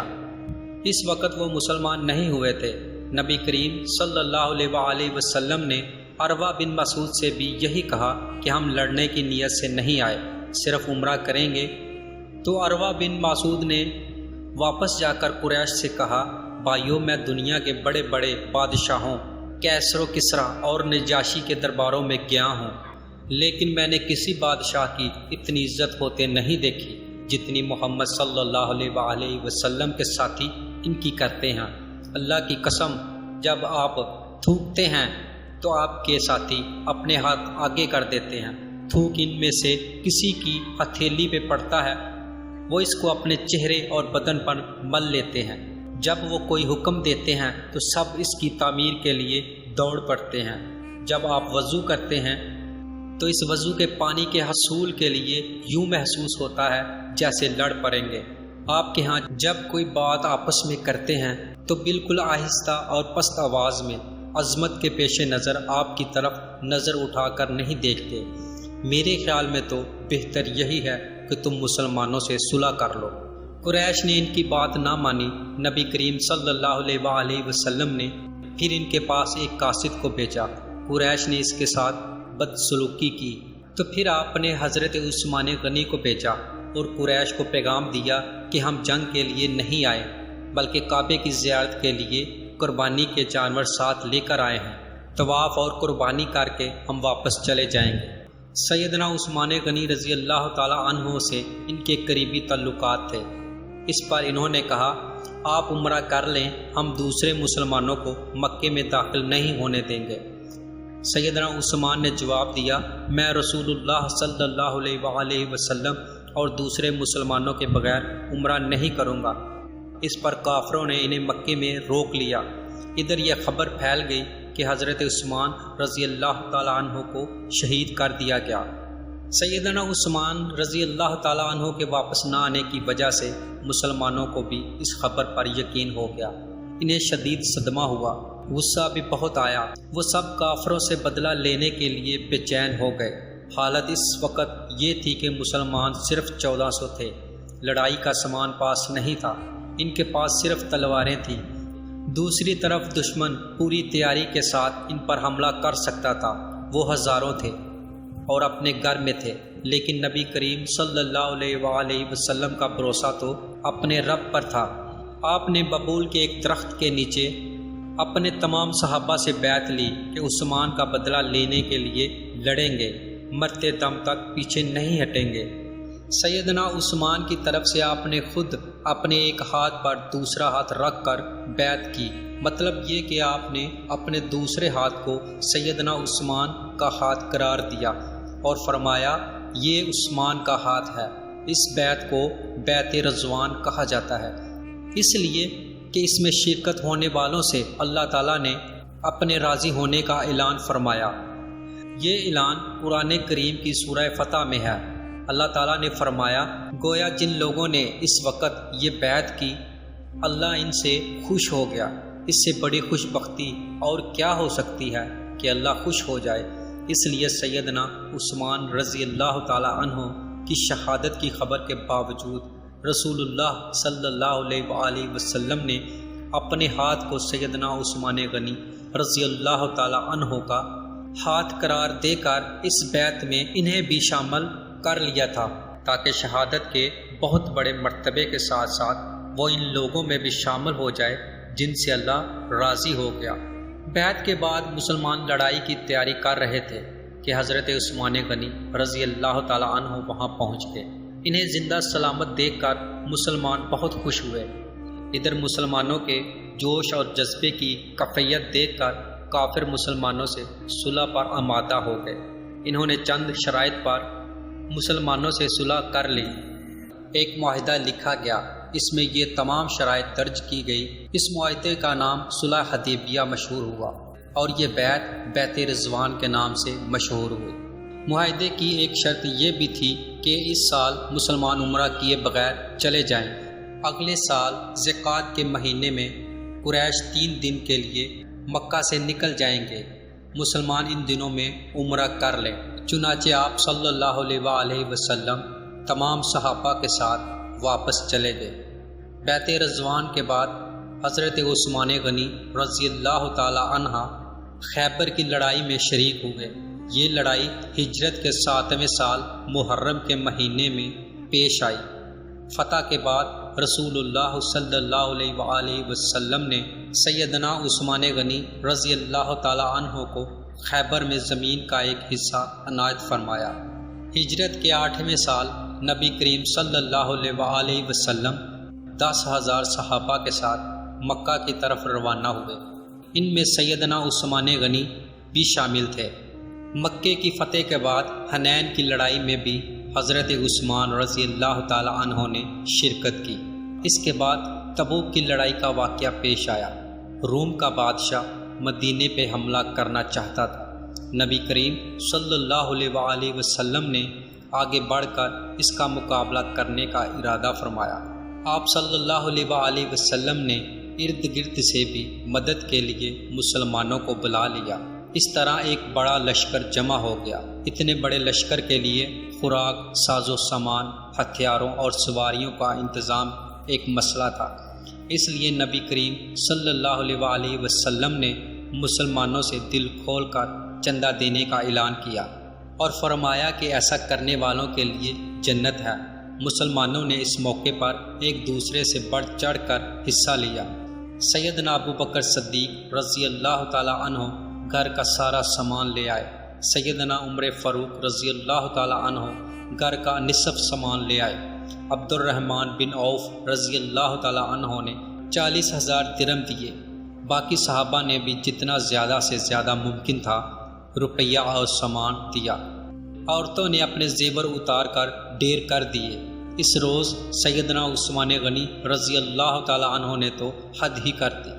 اس وقت وہ مسلمان نہیں ہوئے تھے۔ نبی کریم صلی اللہ علیہ وآلہ وسلم نے عروہ بن مسعود سے بھی یہی کہا کہ ہم لڑنے کی نیت سے نہیں آئے، صرف عمرہ کریں گے۔ تو عروہ بن مسعود نے واپس جا کر قریش سے کہا، بھائیو، میں دنیا کے بڑے بڑے بادشاہوں کیسر و کسریٰ اور نجاشی کے درباروں میں گیا ہوں، لیکن میں نے کسی بادشاہ کی اتنی عزت ہوتے نہیں دیکھی جتنی محمد صلی اللہ علیہ وآلہ وسلم کے ساتھی ان کی کرتے ہیں۔ اللہ کی قسم، جب آپ تھوکتے ہیں تو آپ کے ساتھی اپنے ہاتھ آگے کر دیتے ہیں۔ تھوک ان میں سے کسی کی ہتھیلی پہ پڑتا ہے، وہ اس کو اپنے چہرے اور بدن پر مل لیتے ہیں۔ جب وہ کوئی حکم دیتے ہیں تو سب اس کی تعمیر کے لیے دوڑ پڑتے ہیں۔ جب آپ وضو کرتے ہیں تو اس وضو کے پانی کے حصول کے لیے یوں محسوس ہوتا ہے جیسے لڑ پڑیں گے۔ آپ کے ہاں جب کوئی بات آپس میں کرتے ہیں تو بالکل آہستہ اور پست آواز میں، عظمت کے پیش نظر آپ کی طرف نظر اٹھا کر نہیں دیکھتے۔ میرے خیال میں تو بہتر یہی ہے کہ تم مسلمانوں سے صلح کر لو۔ قریش نے ان کی بات نہ مانی۔ نبی کریم صلی اللہ علیہ وآلہ وسلم نے پھر ان کے پاس ایک قاصد کو بھیجا۔ قریش نے اس کے ساتھ بدسلوکی کی تو پھر آپ نے حضرت عثمان غنی کو بھیجا اور قریش کو پیغام دیا کہ ہم جنگ کے لیے نہیں آئے بلکہ کعبے کی زیارت کے لیے قربانی کے جانور ساتھ لے کر آئے ہیں۔ طواف اور قربانی کر کے ہم واپس چلے جائیں گے۔ سیدنا عثمان غنی رضی اللہ تعالی عنہ سے ان کے قریبی تعلقات تھے۔ اس پر انہوں نے کہا، آپ عمرہ کر لیں، ہم دوسرے مسلمانوں کو مکے میں داخل نہیں ہونے دیں گے۔ سیدنا عثمان نے جواب دیا، میں رسول اللہ صلی اللہ علیہ وآلہ وسلم اور دوسرے مسلمانوں کے بغیر عمرہ نہیں کروں گا۔ اس پر کافروں نے انہیں مکے میں روک لیا۔ ادھر یہ خبر پھیل گئی کہ حضرت عثمان رضی اللہ تعالیٰ عنہ کو شہید کر دیا گیا۔ سیدنا عثمان رضی اللہ تعالیٰ عنہ کے واپس نہ آنے کی وجہ سے مسلمانوں کو بھی اس خبر پر یقین ہو گیا۔ انہیں شدید صدمہ ہوا، غصہ بھی بہت آیا۔ وہ سب کافروں سے بدلہ لینے کے لیے بے چین ہو گئے۔ حالت اس وقت یہ تھی کہ مسلمان صرف 1400 تھے، لڑائی کا سامان پاس نہیں تھا، ان کے پاس صرف تلواریں تھیں۔ دوسری طرف دشمن پوری تیاری کے ساتھ ان پر حملہ کر سکتا تھا، وہ ہزاروں تھے اور اپنے گھر میں تھے، لیکن نبی کریم صلی اللہ علیہ وآلہ وسلم کا بھروسہ تو اپنے رب پر تھا۔ آپ نے ببول کے ایک درخت کے نیچے اپنے تمام صحابہ سے بیعت لی کہ عثمان کا بدلہ لینے کے لیے لڑیں گے، مرتے دم تک پیچھے نہیں ہٹیں گے۔ سیدنا عثمان کی طرف سے آپ نے خود اپنے ایک ہاتھ پر دوسرا ہاتھ رکھ کر بیعت کی، مطلب یہ کہ آپ نے اپنے دوسرے ہاتھ کو سیدنا عثمان کا ہاتھ قرار دیا اور فرمایا، یہ عثمان کا ہاتھ ہے۔ اس بیعت کو بیعت رضوان کہا جاتا ہے، اس لیے کہ اس میں شرکت ہونے والوں سے اللہ تعالیٰ نے اپنے راضی ہونے کا اعلان فرمایا۔ یہ اعلان قرآن کریم کی سورہ فتح میں ہے۔ اللہ تعالیٰ نے فرمایا، گویا جن لوگوں نے اس وقت یہ بیعت کی اللہ ان سے خوش ہو گیا۔ اس سے بڑی خوش بختی اور کیا ہو سکتی ہے کہ اللہ خوش ہو جائے۔ اس لیے سیدنا عثمان رضی اللہ تعالیٰ عنہ کی شہادت کی خبر کے باوجود رسول اللہ صلی اللہ علیہ وآلہ وسلم نے اپنے ہاتھ کو سیدنا عثمان غنی رضی اللہ تعالیٰ عنہ کا ہاتھ قرار دے کر اس بیعت میں انہیں بھی شامل کر لیا تھا، تاکہ شہادت کے بہت بڑے مرتبے کے ساتھ ساتھ وہ ان لوگوں میں بھی شامل ہو جائے جن سے اللہ راضی ہو گیا۔ بیعت کے بعد مسلمان لڑائی کی تیاری کر رہے تھے کہ حضرت عثمان غنی رضی اللہ تعالیٰ عنہ وہاں پہنچ گئے۔ انہیں زندہ سلامت دیکھ کر مسلمان بہت خوش ہوئے۔ ادھر مسلمانوں کے جوش اور جذبے کی کفیت دیکھ کر کافر مسلمانوں سے صلح پر آمادہ ہو گئے۔ انہوں نے چند شرائط پر مسلمانوں سے صلح کر لی۔ ایک معاہدہ لکھا گیا، اس میں یہ تمام شرائط درج کی گئی۔ اس معاہدے کا نام صلح حدیبیہ مشہور ہوا اور یہ بیعت رضوان کے نام سے مشہور ہوئی۔ معاہدے کی ایک شرط یہ بھی تھی کہ اس سال مسلمان عمرہ کیے بغیر چلے جائیں۔ اگلے سال ذوالقعدہ کے مہینے میں قریش 3 دن کے لیے مکہ سے نکل جائیں گے۔ مسلمان ان دنوں میں عمرہ کر لیں۔ چنانچہ آپ صلی اللہ علیہ وآلہ وسلم تمام صحابہ کے ساتھ واپس چلے گئے۔ بیعت رضوان کے بعد حضرت عثمان غنی رضی اللہ تعالی عنہ خیبر کی لڑائی میں شریک ہوئے۔ یہ لڑائی ہجرت کے 7ویں سال محرم کے مہینے میں پیش آئی۔ فتح کے بعد رسول اللہ صلی اللہ علیہ وآلہ وسلم نے سیدنا عثمان غنی رضی اللہ تعالی عنہ کو خیبر میں زمین کا ایک حصہ عنایت فرمایا۔ ہجرت کے 8ویں سال نبی کریم صلی اللہ علیہ وآلہ وسلم 10,000 صحابہ کے ساتھ مکہ کی طرف روانہ ہوئے۔ ان میں سیدنا عثمان غنی بھی شامل تھے۔ مکے کی فتح کے بعد حنین کی لڑائی میں بھی حضرت عثمان رضی اللہ تعالی عنہ نے شرکت کی۔ اس کے بعد تبوک کی لڑائی کا واقعہ پیش آیا۔ روم کا بادشاہ مدینے پہ حملہ کرنا چاہتا تھا۔ نبی کریم صلی اللہ علیہ وآلہ وسلم نے آگے بڑھ کر اس کا مقابلہ کرنے کا ارادہ فرمایا۔ آپ صلی اللہ علیہ وآلہ وسلم نے ارد گرد سے بھی مدد کے لیے مسلمانوں کو بلا لیا۔ اس طرح ایک بڑا لشکر جمع ہو گیا۔ اتنے بڑے لشکر کے لیے خوراک، ساز و سامان، ہتھیاروں اور سواریوں کا انتظام ایک مسئلہ تھا۔ اس لیے نبی کریم صلی اللہ علیہ وآلہ وسلم نے مسلمانوں سے دل کھول کر چندہ دینے کا اعلان کیا اور فرمایا کہ ایسا کرنے والوں کے لیے جنت ہے۔ مسلمانوں نے اس موقع پر ایک دوسرے سے بڑھ چڑھ کر حصہ لیا۔ سیدنا ابو بکر صدیق رضی اللہ تعالی عنہ گھر کا سارا سامان لے آئے۔ سیدنا عمر فاروق رضی اللہ تعالی عنہ گھر کا نصف سامان لے آئے۔ عبد الرحمن بن عوف رضی اللہ تعالی عنہ نے 40,000 درہم دیے۔ باقی صحابہ نے بھی جتنا زیادہ سے زیادہ ممکن تھا روپیہ اور سامان دیا۔ عورتوں نے اپنے زیور اتار کر ڈھیر کر دیے۔ اس روز سیدنا عثمان غنی رضی اللہ تعالی عنہ نے تو حد ہی کر دی۔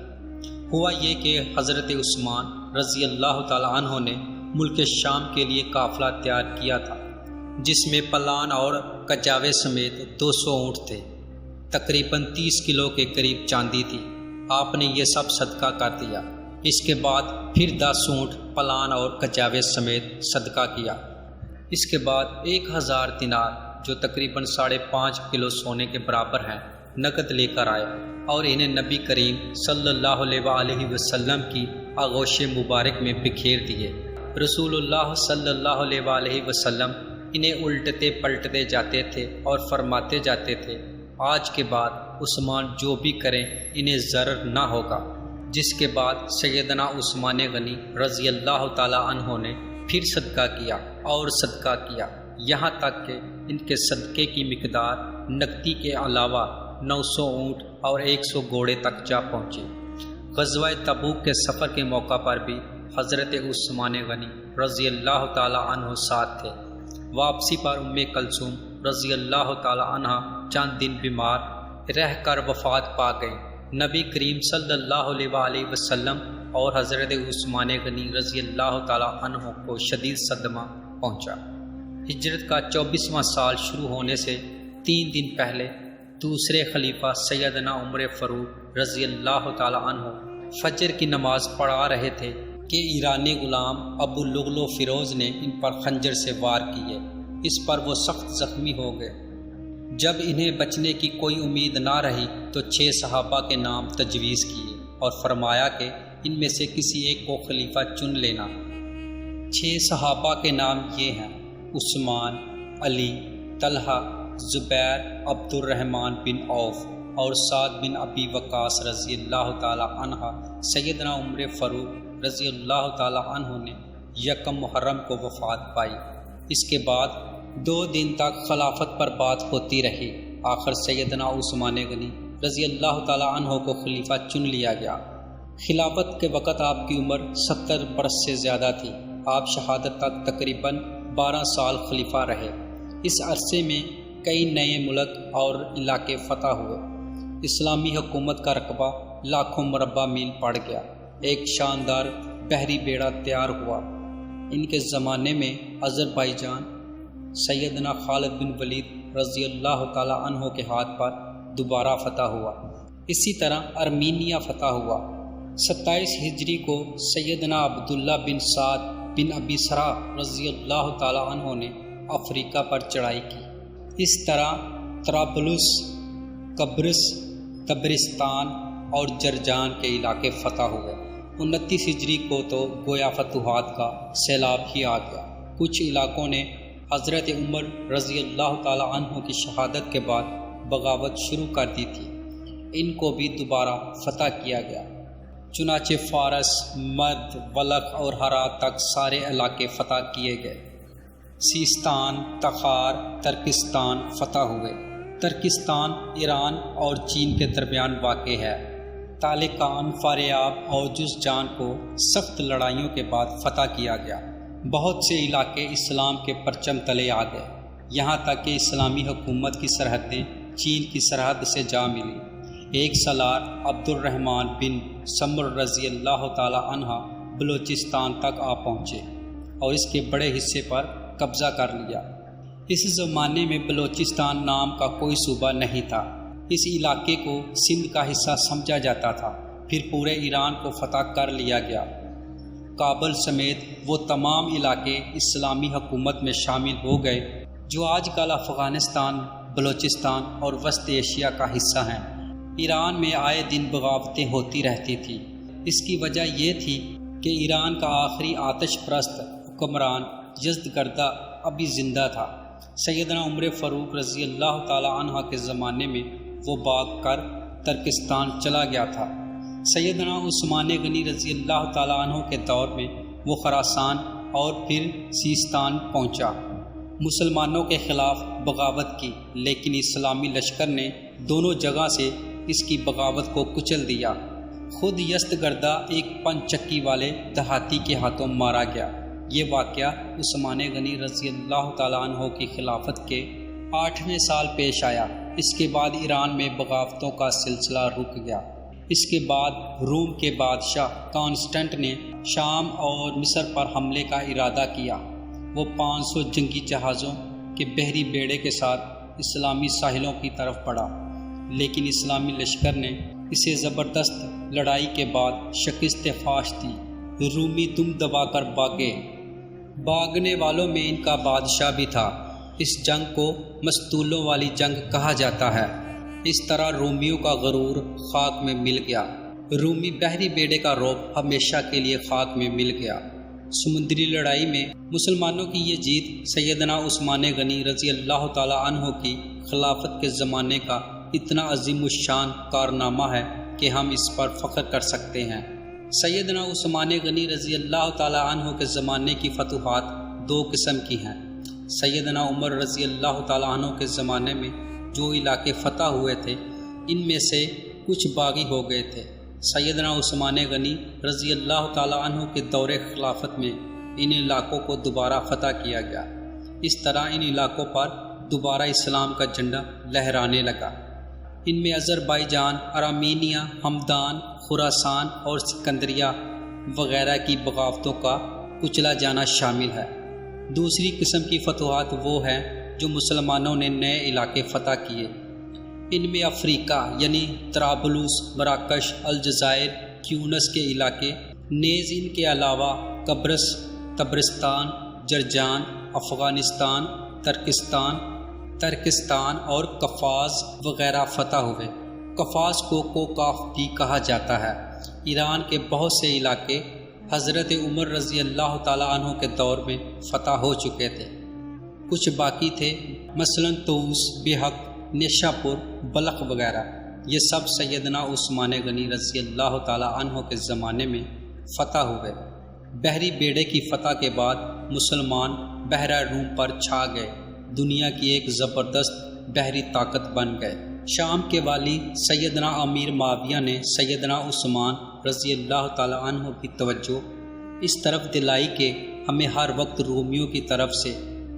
ہوا یہ کہ حضرت عثمان رضی اللہ تعالی عنہ نے ملک شام کے لیے قافلہ تیار کیا تھا، جس میں پلان اور کجاوے سمیت 200 اونٹ تھے۔ تقریباً 30 کلو کے قریب چاندی تھی۔ آپ نے یہ سب صدقہ کر دیا۔ اس کے بعد پھر 10 اونٹ پلان اور کجاوے سمیت صدقہ کیا۔ اس کے بعد 1000 دینار جو تقریباً 5.5 کلو سونے کے برابر ہیں نقد لے کر آئے اور انہیں نبی کریم صلی اللہ علیہ وآلہ وسلم کی آغوش مبارک میں بکھیر دیے۔ رسول اللہ صلی اللہ علیہ وآلہ وسلم انہیں الٹتے پلٹتے جاتے تھے اور فرماتے جاتے تھے، آج کے بعد عثمان جو بھی کریں انہیں ضرر نہ ہوگا۔ جس کے بعد سیدنا عثمان غنی رضی اللہ تعالی عنہ نے پھر صدقہ کیا اور صدقہ کیا، یہاں تک کہ ان کے صدقے کی مقدار نقدی کے علاوہ 900 اونٹ اور 100 گھوڑے تک جا پہنچے۔ غزوہ تبوک کے سفر کے موقع پر بھی حضرت عثمان غنی رضی اللہ تعالی عنہ ساتھ تھے۔ واپسی پر ام کلثوم رضی اللہ تعالی عنہ چند دن بیمار رہ کر وفات پا گئیں۔ نبی کریم صلی اللہ علیہ وآلہ وسلم اور حضرت عثمان غنی رضی اللہ تعالی عنہ کو شدید صدمہ پہنچا۔ ہجرت کا 24واں سال شروع ہونے سے 3 دن پہلے دوسرے خلیفہ سیدنا عمر فاروق رضی اللہ تعالی عنہ فجر کی نماز پڑھا رہے تھے کہ ایرانی غلام ابو لغلو فیروز نے ان پر خنجر سے وار کیے۔ اس پر وہ سخت زخمی ہو گئے۔ جب انہیں بچنے کی کوئی امید نہ رہی تو 6 صحابہ کے نام تجویز کیے اور فرمایا کہ ان میں سے کسی ایک کو خلیفہ چن لینا۔ 6 صحابہ کے نام یہ ہیں: عثمان، علی، طلحہ، زبیر، عبد الرحمن بن عوف اور سعد بن ابی وقاص رضی اللہ تعالی عنہ۔ سیدنا عمر فاروق رضی اللہ تعالی عنہ نے 1 محرم کو وفات پائی۔ اس کے بعد 2 دن تک خلافت پر بات ہوتی رہی۔ آخر سیدنا عثمان غنی رضی اللہ تعالیٰ عنہ کو خلیفہ چن لیا گیا۔ خلافت کے وقت آپ کی عمر 70 برس سے زیادہ تھی۔ آپ شہادت تک تقریباً 12 سال خلیفہ رہے۔ اس عرصے میں کئی نئے ملک اور علاقے فتح ہوئے۔ اسلامی حکومت کا رقبہ لاکھوں مربع میل پڑ گیا۔ ایک شاندار بحری بیڑا تیار ہوا۔ ان کے زمانے میں آذربائیجان سیدنا خالد بن ولید رضی اللہ تعالیٰ عنہ کے ہاتھ پر دوبارہ فتح ہوا۔ اسی طرح ارمینیا فتح ہوا۔ 27 ہجری کو سیدنا عبداللہ بن سعد بن ابی سرا رضی اللہ تعالیٰ عنہ نے افریقہ پر چڑھائی کی۔ اس طرح طرابلس، قبرص، تبرستان اور جرجان کے علاقے فتح ہوئے۔ 29 ہجری کو تو گویا فتوحات کا سیلاب ہی آ گیا۔ کچھ علاقوں نے حضرت عمر رضی اللہ تعالیٰ عنہ کی شہادت کے بعد بغاوت شروع کر دی تھی۔ ان کو بھی دوبارہ فتح کیا گیا۔ چنانچہ فارس، مد، بلخ اور ہرات تک سارے علاقے فتح کیے گئے۔ سیستان، تخار، ترکستان فتح ہوئے۔ ترکستان ایران اور چین کے درمیان واقع ہے۔ تالقان، فاریاب اور جوزجان کو سخت لڑائیوں کے بعد فتح کیا گیا۔ بہت سے علاقے اسلام کے پرچم تلے آ گئے، یہاں تک کہ اسلامی حکومت کی سرحدیں چین کی سرحد سے جا ملی۔ ایک سالار عبد الرحمن بن سمر رضی اللہ تعالی عنہ بلوچستان تک آ پہنچے اور اس کے بڑے حصے پر قبضہ کر لیا۔ اس زمانے میں بلوچستان نام کا کوئی صوبہ نہیں تھا۔ اس علاقے کو سندھ کا حصہ سمجھا جاتا تھا۔ پھر پورے ایران کو فتح کر لیا گیا۔ کابل سمیت وہ تمام علاقے اسلامی حکومت میں شامل ہو گئے جو آج کل افغانستان، بلوچستان اور وسط ایشیا کا حصہ ہیں۔ ایران میں آئے دن بغاوتیں ہوتی رہتی تھیں۔ اس کی وجہ یہ تھی کہ ایران کا آخری آتش پرست حکمران یزدگردہ ابھی زندہ تھا۔ سیدنا عمر فاروق رضی اللہ تعالی عنہ کے زمانے میں وہ بھاگ کر ترکستان چلا گیا تھا۔ سیدنا عثمان غنی رضی اللہ تعالی عنہ کے دور میں وہ خراسان اور پھر سیستان پہنچا۔ مسلمانوں کے خلاف بغاوت کی، لیکن اسلامی لشکر نے دونوں جگہ سے اس کی بغاوت کو کچل دیا۔ خود یزدگردہ ایک 5 چکی والے دہاتی کے ہاتھوں مارا گیا۔ یہ واقعہ عثمان غنی رضی اللہ تعالیٰ عنہ کی خلافت کے 8ویں سال پیش آیا۔ اس کے بعد ایران میں بغاوتوں کا سلسلہ رک گیا۔ اس کے بعد روم کے بادشاہ کانسٹنٹ نے شام اور مصر پر حملے کا ارادہ کیا۔ وہ 500 جنگی جہازوں کے بحری بیڑے کے ساتھ اسلامی ساحلوں کی طرف بڑھا، لیکن اسلامی لشکر نے اسے زبردست لڑائی کے بعد شکست فاش دی۔ رومی دم دبا کر بھاگے۔ بھاگنے والوں میں ان کا بادشاہ بھی تھا۔ اس جنگ کو مستولوں والی جنگ کہا جاتا ہے۔ اس طرح رومیوں کا غرور خاک میں مل گیا۔ رومی بحری بیڑے کا رعب ہمیشہ کے لیے خاک میں مل گیا۔ سمندری لڑائی میں مسلمانوں کی یہ جیت سیدنا عثمان غنی رضی اللہ تعالی عنہ کی خلافت کے زمانے کا اتنا عظیم الشان کارنامہ ہے کہ ہم اس پر فخر کر سکتے ہیں۔ سیدنا عثمان غنی رضی اللہ تعالی عنہ کے زمانے کی فتوحات 2 قسم کی ہیں۔ سیدنا عمر رضی اللہ تعالی عنہ کے زمانے میں جو علاقے فتح ہوئے تھے، ان میں سے کچھ باغی ہو گئے تھے۔ سیدنا عثمان غنی رضی اللہ تعالی عنہ کے دور خلافت میں ان علاقوں کو دوبارہ فتح کیا گیا۔ اس طرح ان علاقوں پر دوبارہ اسلام کا جھنڈا لہرانے لگا۔ ان میں آذربائیجان، ارمینیا، ہمدان، خراسان اور سکندریہ وغیرہ کی بغاوتوں کا کچلا جانا شامل ہے۔ دوسری قسم کی فتوحات وہ ہیں جو مسلمانوں نے نئے علاقے فتح کیے۔ ان میں افریقہ یعنی طرابلس، مراکش، الجزائر، تیونس کے علاقے، نیز ان کے علاوہ قبرص، تبرستان، جرجان، افغانستان، ترکستان اور قفقاز وغیرہ فتح ہوئے۔ قفقاز کو کوکاف بھی کہا جاتا ہے۔ ایران کے بہت سے علاقے حضرت عمر رضی اللہ تعالیٰ عنہ کے دور میں فتح ہو چکے تھے۔ کچھ باقی تھے، مثلاً طوس، بحق، نیشاپور، بلخ وغیرہ۔ یہ سب سیدنا عثمان غنی رضی اللہ تعالیٰ عنہ کے زمانے میں فتح ہوئے۔ بحری بیڑے کی فتح کے بعد مسلمان بحرہ روم پر چھا گئے۔ دنیا کی ایک زبردست بحری طاقت بن گئے۔ شام کے والی سیدنا امیر معاویہ نے سیدنا عثمان رضی اللہ تعالیٰ عنہ کی توجہ اس طرف دلائی کہ ہمیں ہر وقت رومیوں کی طرف سے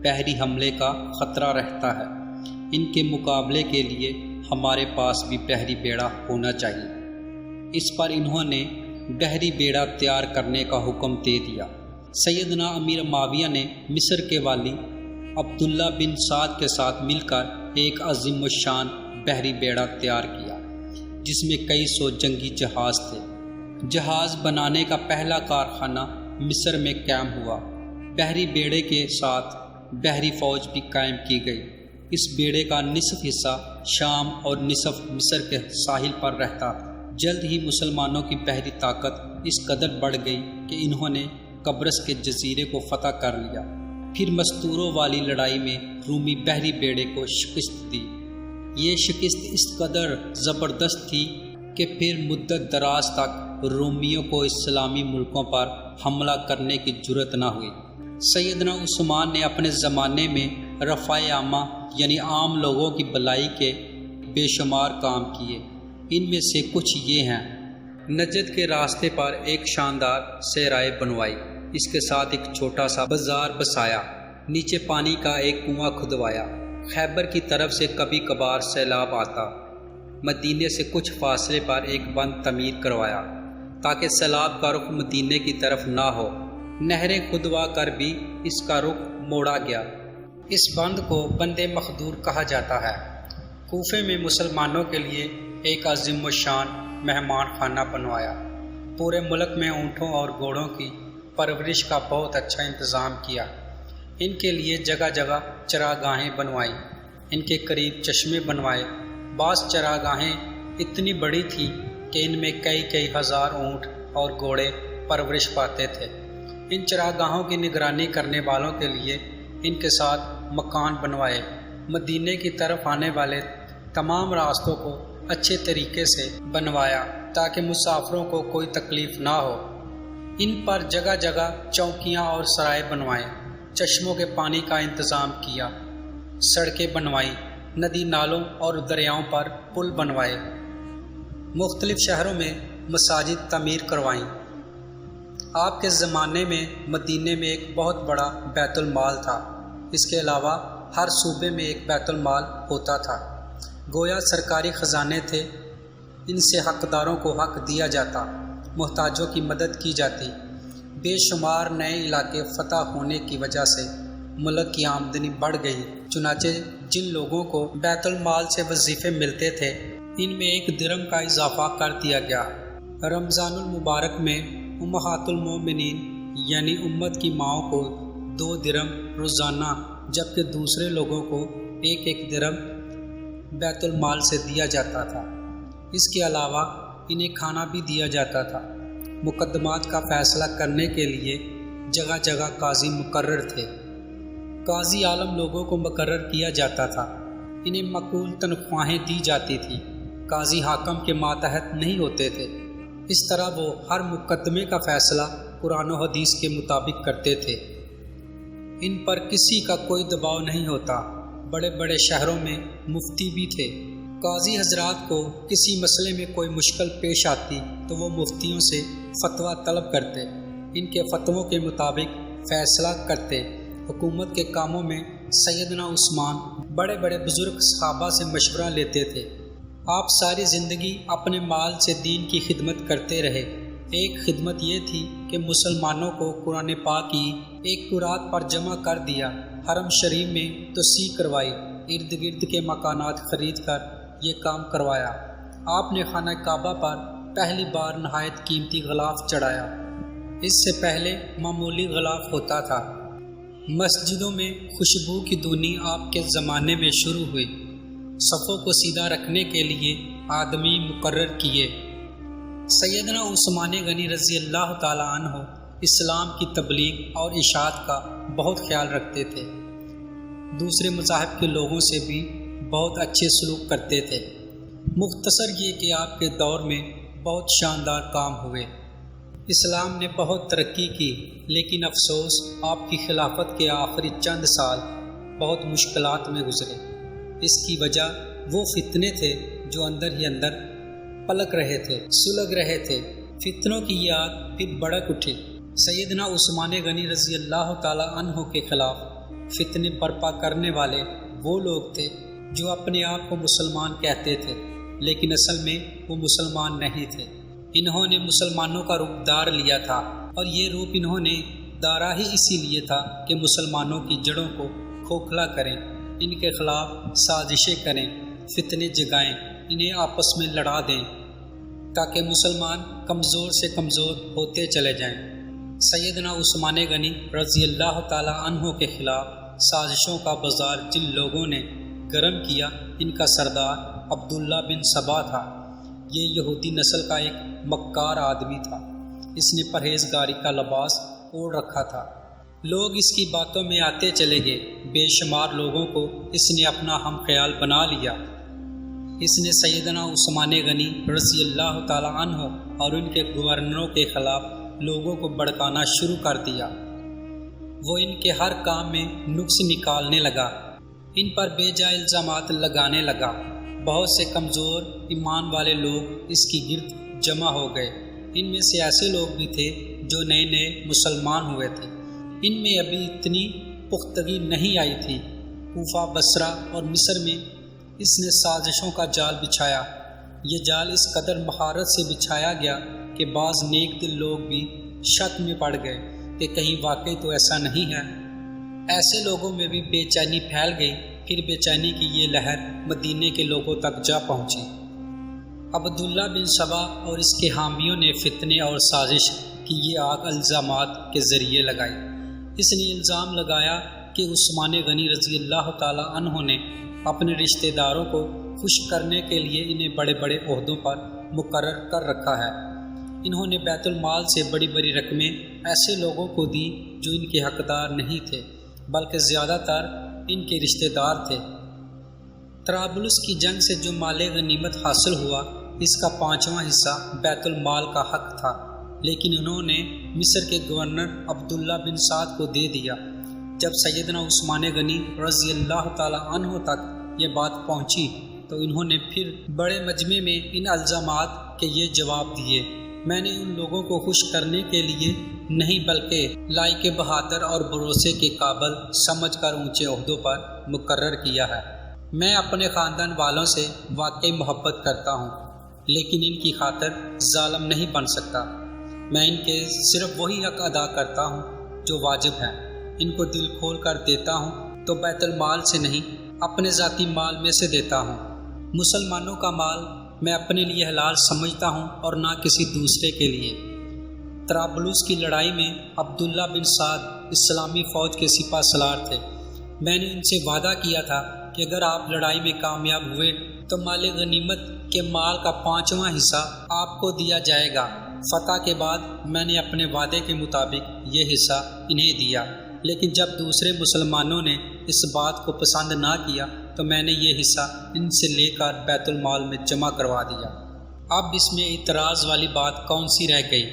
بحری حملے کا خطرہ رہتا ہے، ان کے مقابلے کے لیے ہمارے پاس بھی بحری بیڑا ہونا چاہیے۔ اس پر انہوں نے بحری بیڑا تیار کرنے کا حکم دے دیا۔ سیدنا امیر معاویہ نے مصر کے والی عبداللہ بن سعد کے ساتھ مل کر ایک عظیم الشان بحری بیڑا تیار کیا، جس میں کئی سو جنگی جہاز تھے۔ جہاز بنانے کا پہلا کارخانہ مصر میں قائم ہوا۔ بحری بیڑے کے ساتھ بحری فوج بھی قائم کی گئی۔ اس بیڑے کا نصف حصہ شام اور نصف مصر کے ساحل پر رہتا۔ جلد ہی مسلمانوں کی بحری طاقت اس قدر بڑھ گئی کہ انہوں نے قبرص کے جزیرے کو فتح کر لیا۔ پھر مستوروں والی لڑائی میں رومی بحری بیڑے کو شکست دی۔ یہ شکست اس قدر زبردست تھی کہ پھر مدت دراز تک رومیوں کو اسلامی ملکوں پر حملہ کرنے کی جرأت نہ ہوئی۔ سیدنا عثمان نے اپنے زمانے میں رفع عامہ یعنی عام لوگوں کی بھلائی کے بے شمار کام کیے۔ ان میں سے کچھ یہ ہیں: نجد کے راستے پر ایک شاندار صحرائے بنوائی، اس کے ساتھ ایک چھوٹا سا بازار بسایا، نیچے پانی کا ایک کنواں کھدوایا۔ خیبر کی طرف سے کبھی کبھار سیلاب آتا، مدینے سے کچھ فاصلے پر ایک بند تعمیر کروایا تاکہ سیلاب کا رخ مدینے کی طرف نہ ہو۔ نہریں کھدوا کر بھی اس کا رخ موڑا گیا۔ اس بند کو بند مخدور کہا جاتا ہے۔ کوفے میں مسلمانوں کے لیے ایک عظیم الشان مہمان خانہ بنوایا۔ پورے ملک میں اونٹوں اور گھوڑوں کی پرورش کا بہت اچھا انتظام کیا۔ ان کے لیے جگہ جگہ چراگاہیں بنوائیں، ان کے قریب چشمے بنوائے۔ بعض چراگاہیں اتنی بڑی تھیں کہ ان میں کئی ہزار اونٹ اور گھوڑے پرورش پاتے تھے۔ ان چراگاہوں کی نگرانی کرنے والوں کے لیے ان کے ساتھ مکان بنوائے۔ مدینے کی طرف آنے والے تمام راستوں کو اچھے طریقے سے بنوایا تاکہ مسافروں کو کوئی تکلیف نہ ہو۔ ان پر جگہ جگہ چوکیاں اور سرائے بنوائے، چشموں کے پانی کا انتظام کیا، سڑکیں بنوائیں، ندی نالوں اور دریاؤں پر پل بنوائے، مختلف شہروں میں مساجد تعمیر کروائیں۔ آپ کے زمانے میں مدینے میں ایک بہت بڑا بیت المال تھا۔ اس کے علاوہ ہر صوبے میں ایک بیت المال ہوتا تھا، گویا سرکاری خزانے تھے۔ ان سے حقداروں کو حق دیا جاتا، محتاجوں کی مدد کی جاتی۔ بے شمار نئے علاقے فتح ہونے کی وجہ سے ملک کی آمدنی بڑھ گئی، چنانچہ جن لوگوں کو بیت المال سے وظیفے ملتے تھے ان میں 1 درہم کا اضافہ کر دیا گیا۔ رمضان المبارک میں امہات المومنین یعنی امت کی ماؤں کو 2 درہم روزانہ، جبکہ دوسرے لوگوں کو 1 درہم بیت المال سے دیا جاتا تھا۔ اس کے علاوہ انہیں کھانا بھی دیا جاتا تھا۔ مقدمات کا فیصلہ کرنے کے لیے جگہ جگہ قاضی مقرر تھے۔ قاضی عالم لوگوں کو مقرر کیا جاتا تھا، انہیں معقول تنخواہیں دی جاتی تھیں۔ قاضی حاکم کے ماتحت نہیں ہوتے تھے، اس طرح وہ ہر مقدمے کا فیصلہ قرآن و حدیث کے مطابق کرتے تھے۔ ان پر کسی کا کوئی دباؤ نہیں ہوتا۔ بڑے بڑے شہروں میں مفتی بھی تھے۔ قاضی حضرات کو کسی مسئلے میں کوئی مشکل پیش آتی تو وہ مفتیوں سے فتویٰ طلب کرتے، ان کے فتووں کے مطابق فیصلہ کرتے۔ حکومت کے کاموں میں سیدنا عثمان بڑے بڑے بزرگ صحابہ سے مشورہ لیتے تھے۔ آپ ساری زندگی اپنے مال سے دین کی خدمت کرتے رہے۔ ایک خدمت یہ تھی کہ مسلمانوں کو قرآن پاک کی ایک قرات پر جمع کر دیا، حرم شریف میں توسیع کروائی، ارد گرد کے مکانات خرید کر یہ کام کروایا۔ آپ نے خانہ کعبہ پر پہلی بار نہایت قیمتی غلاف چڑھایا۔ اس سے پہلے معمولی غلاف ہوتا تھا۔ مسجدوں میں خوشبو کی دھنی آپ کے زمانے میں شروع ہوئی۔ صفوں کو سیدھا رکھنے کے لیے آدمی مقرر کیے۔ سیدنا عثمان غنی رضی اللہ تعالیٰ عنہ اسلام کی تبلیغ اور اشاعت کا بہت خیال رکھتے تھے۔ دوسرے مذاہب کے لوگوں سے بھی بہت اچھے سلوک کرتے تھے۔ مختصر یہ کہ آپ کے دور میں بہت شاندار کام ہوئے۔ اسلام نے بہت ترقی کی، لیکن افسوس آپ کی خلافت کے آخری چند سال بہت مشکلات میں گزرے۔ اس کی وجہ وہ فتنے تھے جو اندر ہی اندر پلک رہے تھے، سلگ رہے تھے۔ فتنوں کی یہ آگ پھر بڑک اٹھی۔ سیدنا عثمان غنی رضی اللہ تعالیٰ عنہ کے خلاف فتنے برپا کرنے والے وہ لوگ تھے جو اپنے آپ کو مسلمان کہتے تھے، لیکن اصل میں وہ مسلمان نہیں تھے۔ انہوں نے مسلمانوں کا روپ دار لیا تھا، اور یہ روپ انہوں نے دارا ہی اسی لیے تھا کہ مسلمانوں کی جڑوں کو کھوکھلا کریں، ان کے خلاف سازشیں کریں، فتنے جگائیں، انہیں آپس میں لڑا دیں تاکہ مسلمان کمزور سے کمزور ہوتے چلے جائیں۔ سیدنا عثمان غنی رضی اللہ تعالیٰ عنہ کے خلاف سازشوں کا بازار جن لوگوں نے گرم کیا، ان کا سردار عبداللہ بن سبا تھا۔ یہ یہودی نسل کا ایک مکار آدمی تھا۔ اس نے پرہیزگاری کا لباس اوڑھ رکھا تھا۔ لوگ اس کی باتوں میں آتے چلے گئے، بے شمار لوگوں کو اس نے اپنا ہم خیال بنا لیا۔ اس نے سیدنا عثمان غنی رضی اللہ تعالیٰ عنہ اور ان کے گورنروں کے خلاف لوگوں کو بھڑکانا شروع کر دیا۔ وہ ان کے ہر کام میں نقص نکالنے لگا، ان پر بے جا الزامات لگانے لگا۔ بہت سے کمزور ایمان والے لوگ اس کی گرد جمع ہو گئے۔ ان میں سے ایسے لوگ بھی تھے جو نئے نئے مسلمان ہوئے تھے، ان میں ابھی اتنی پختگی نہیں آئی تھی۔ کوفہ، بصرہ اور مصر میں اس نے سازشوں کا جال بچھایا۔ یہ جال اس قدر مہارت سے بچھایا گیا کہ بعض نیک دل لوگ بھی شک میں پڑ گئے کہ کہیں واقعی تو ایسا نہیں ہے۔ ایسے لوگوں میں بھی بے چینی پھیل گئی۔ پھر بے چینی کی یہ لہر مدینے کے لوگوں تک جا پہنچی۔ عبداللہ بن سبا اور اس کے حامیوں نے فتنے اور سازش کی یہ آگ الزامات کے ذریعے لگائی۔ اس نے الزام لگایا کہ عثمان غنی رضی اللہ تعالیٰ عنہ نے اپنے رشتہ داروں کو خوش کرنے کے لیے انہیں بڑے بڑے عہدوں پر مقرر کر رکھا ہے۔ انہوں نے بیت المال سے بڑی بڑی رقمیں ایسے لوگوں کو دی جو ان کے حقدار نہیں تھے، بلکہ زیادہ تر ان کے رشتہ دار تھے۔ طرابلس کی جنگ سے جو مال غنیمت حاصل ہوا، اس کا 5واں حصہ بیت المال کا حق تھا، لیکن انہوں نے مصر کے گورنر عبداللہ بن سعد کو دے دیا۔ جب سیدنا عثمان غنی رضی اللہ تعالیٰ عنہ تک یہ بات پہنچی تو انہوں نے پھر بڑے مجمع میں ان الزامات کے یہ جواب دیے: میں نے ان لوگوں کو خوش کرنے کے لیے نہیں بلکہ لائق بہادر اور بھروسے کے قابل سمجھ کر اونچے عہدوں پر مقرر کیا ہے۔ میں اپنے خاندان والوں سے واقعی محبت کرتا ہوں، لیکن ان کی خاطر ظالم نہیں بن سکتا۔ میں ان کے صرف وہی حق ادا کرتا ہوں جو واجب ہے۔ ان کو دل کھول کر دیتا ہوں تو بیت المال سے نہیں، اپنے ذاتی مال میں سے دیتا ہوں۔ مسلمانوں کا مال میں اپنے لیے حلال سمجھتا ہوں اور نہ کسی دوسرے کے لیے۔ طرابلس کی لڑائی میں عبداللہ بن سعد اسلامی فوج کے سپہ سالار تھے۔ میں نے ان سے وعدہ کیا تھا کہ اگر آپ لڑائی میں کامیاب ہوئے تو مال غنیمت کے مال کا 5واں حصہ آپ کو دیا جائے گا۔ فتح کے بعد میں نے اپنے وعدے کے مطابق یہ حصہ انہیں دیا، لیکن جب دوسرے مسلمانوں نے اس بات کو پسند نہ کیا تو میں نے یہ حصہ ان سے لے کر بیت المال میں جمع کروا دیا۔ اب اس میں اعتراض والی بات کون سی رہ گئی؟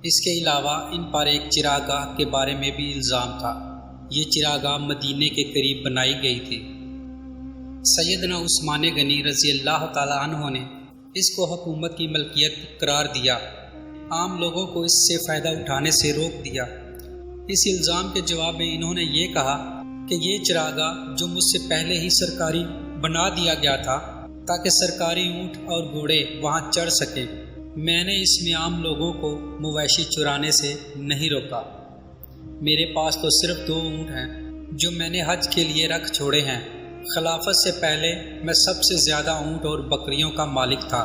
اس کے علاوہ ان پر ایک چراگاہ کے بارے میں بھی الزام تھا۔ یہ چراگاہ مدینے کے قریب بنائی گئی تھی۔ سیدنا عثمان غنی رضی اللہ تعالیٰ عنہ نے اس کو حکومت کی ملکیت قرار دیا، عام لوگوں کو اس سے فائدہ اٹھانے سے روک دیا۔ اس الزام کے جواب میں انہوں نے یہ کہا کہ یہ چراگاہ جو مجھ سے پہلے ہی سرکاری بنا دیا گیا تھا تاکہ سرکاری اونٹ اور گھوڑے وہاں چڑھ سکیں، میں نے اس میں عام لوگوں کو مویشی چرانے سے نہیں روکا۔ میرے پاس تو صرف 2 اونٹ ہیں جو میں نے حج کے لیے رکھ چھوڑے ہیں۔ خلافت سے پہلے میں سب سے زیادہ اونٹ اور بکریوں کا مالک تھا۔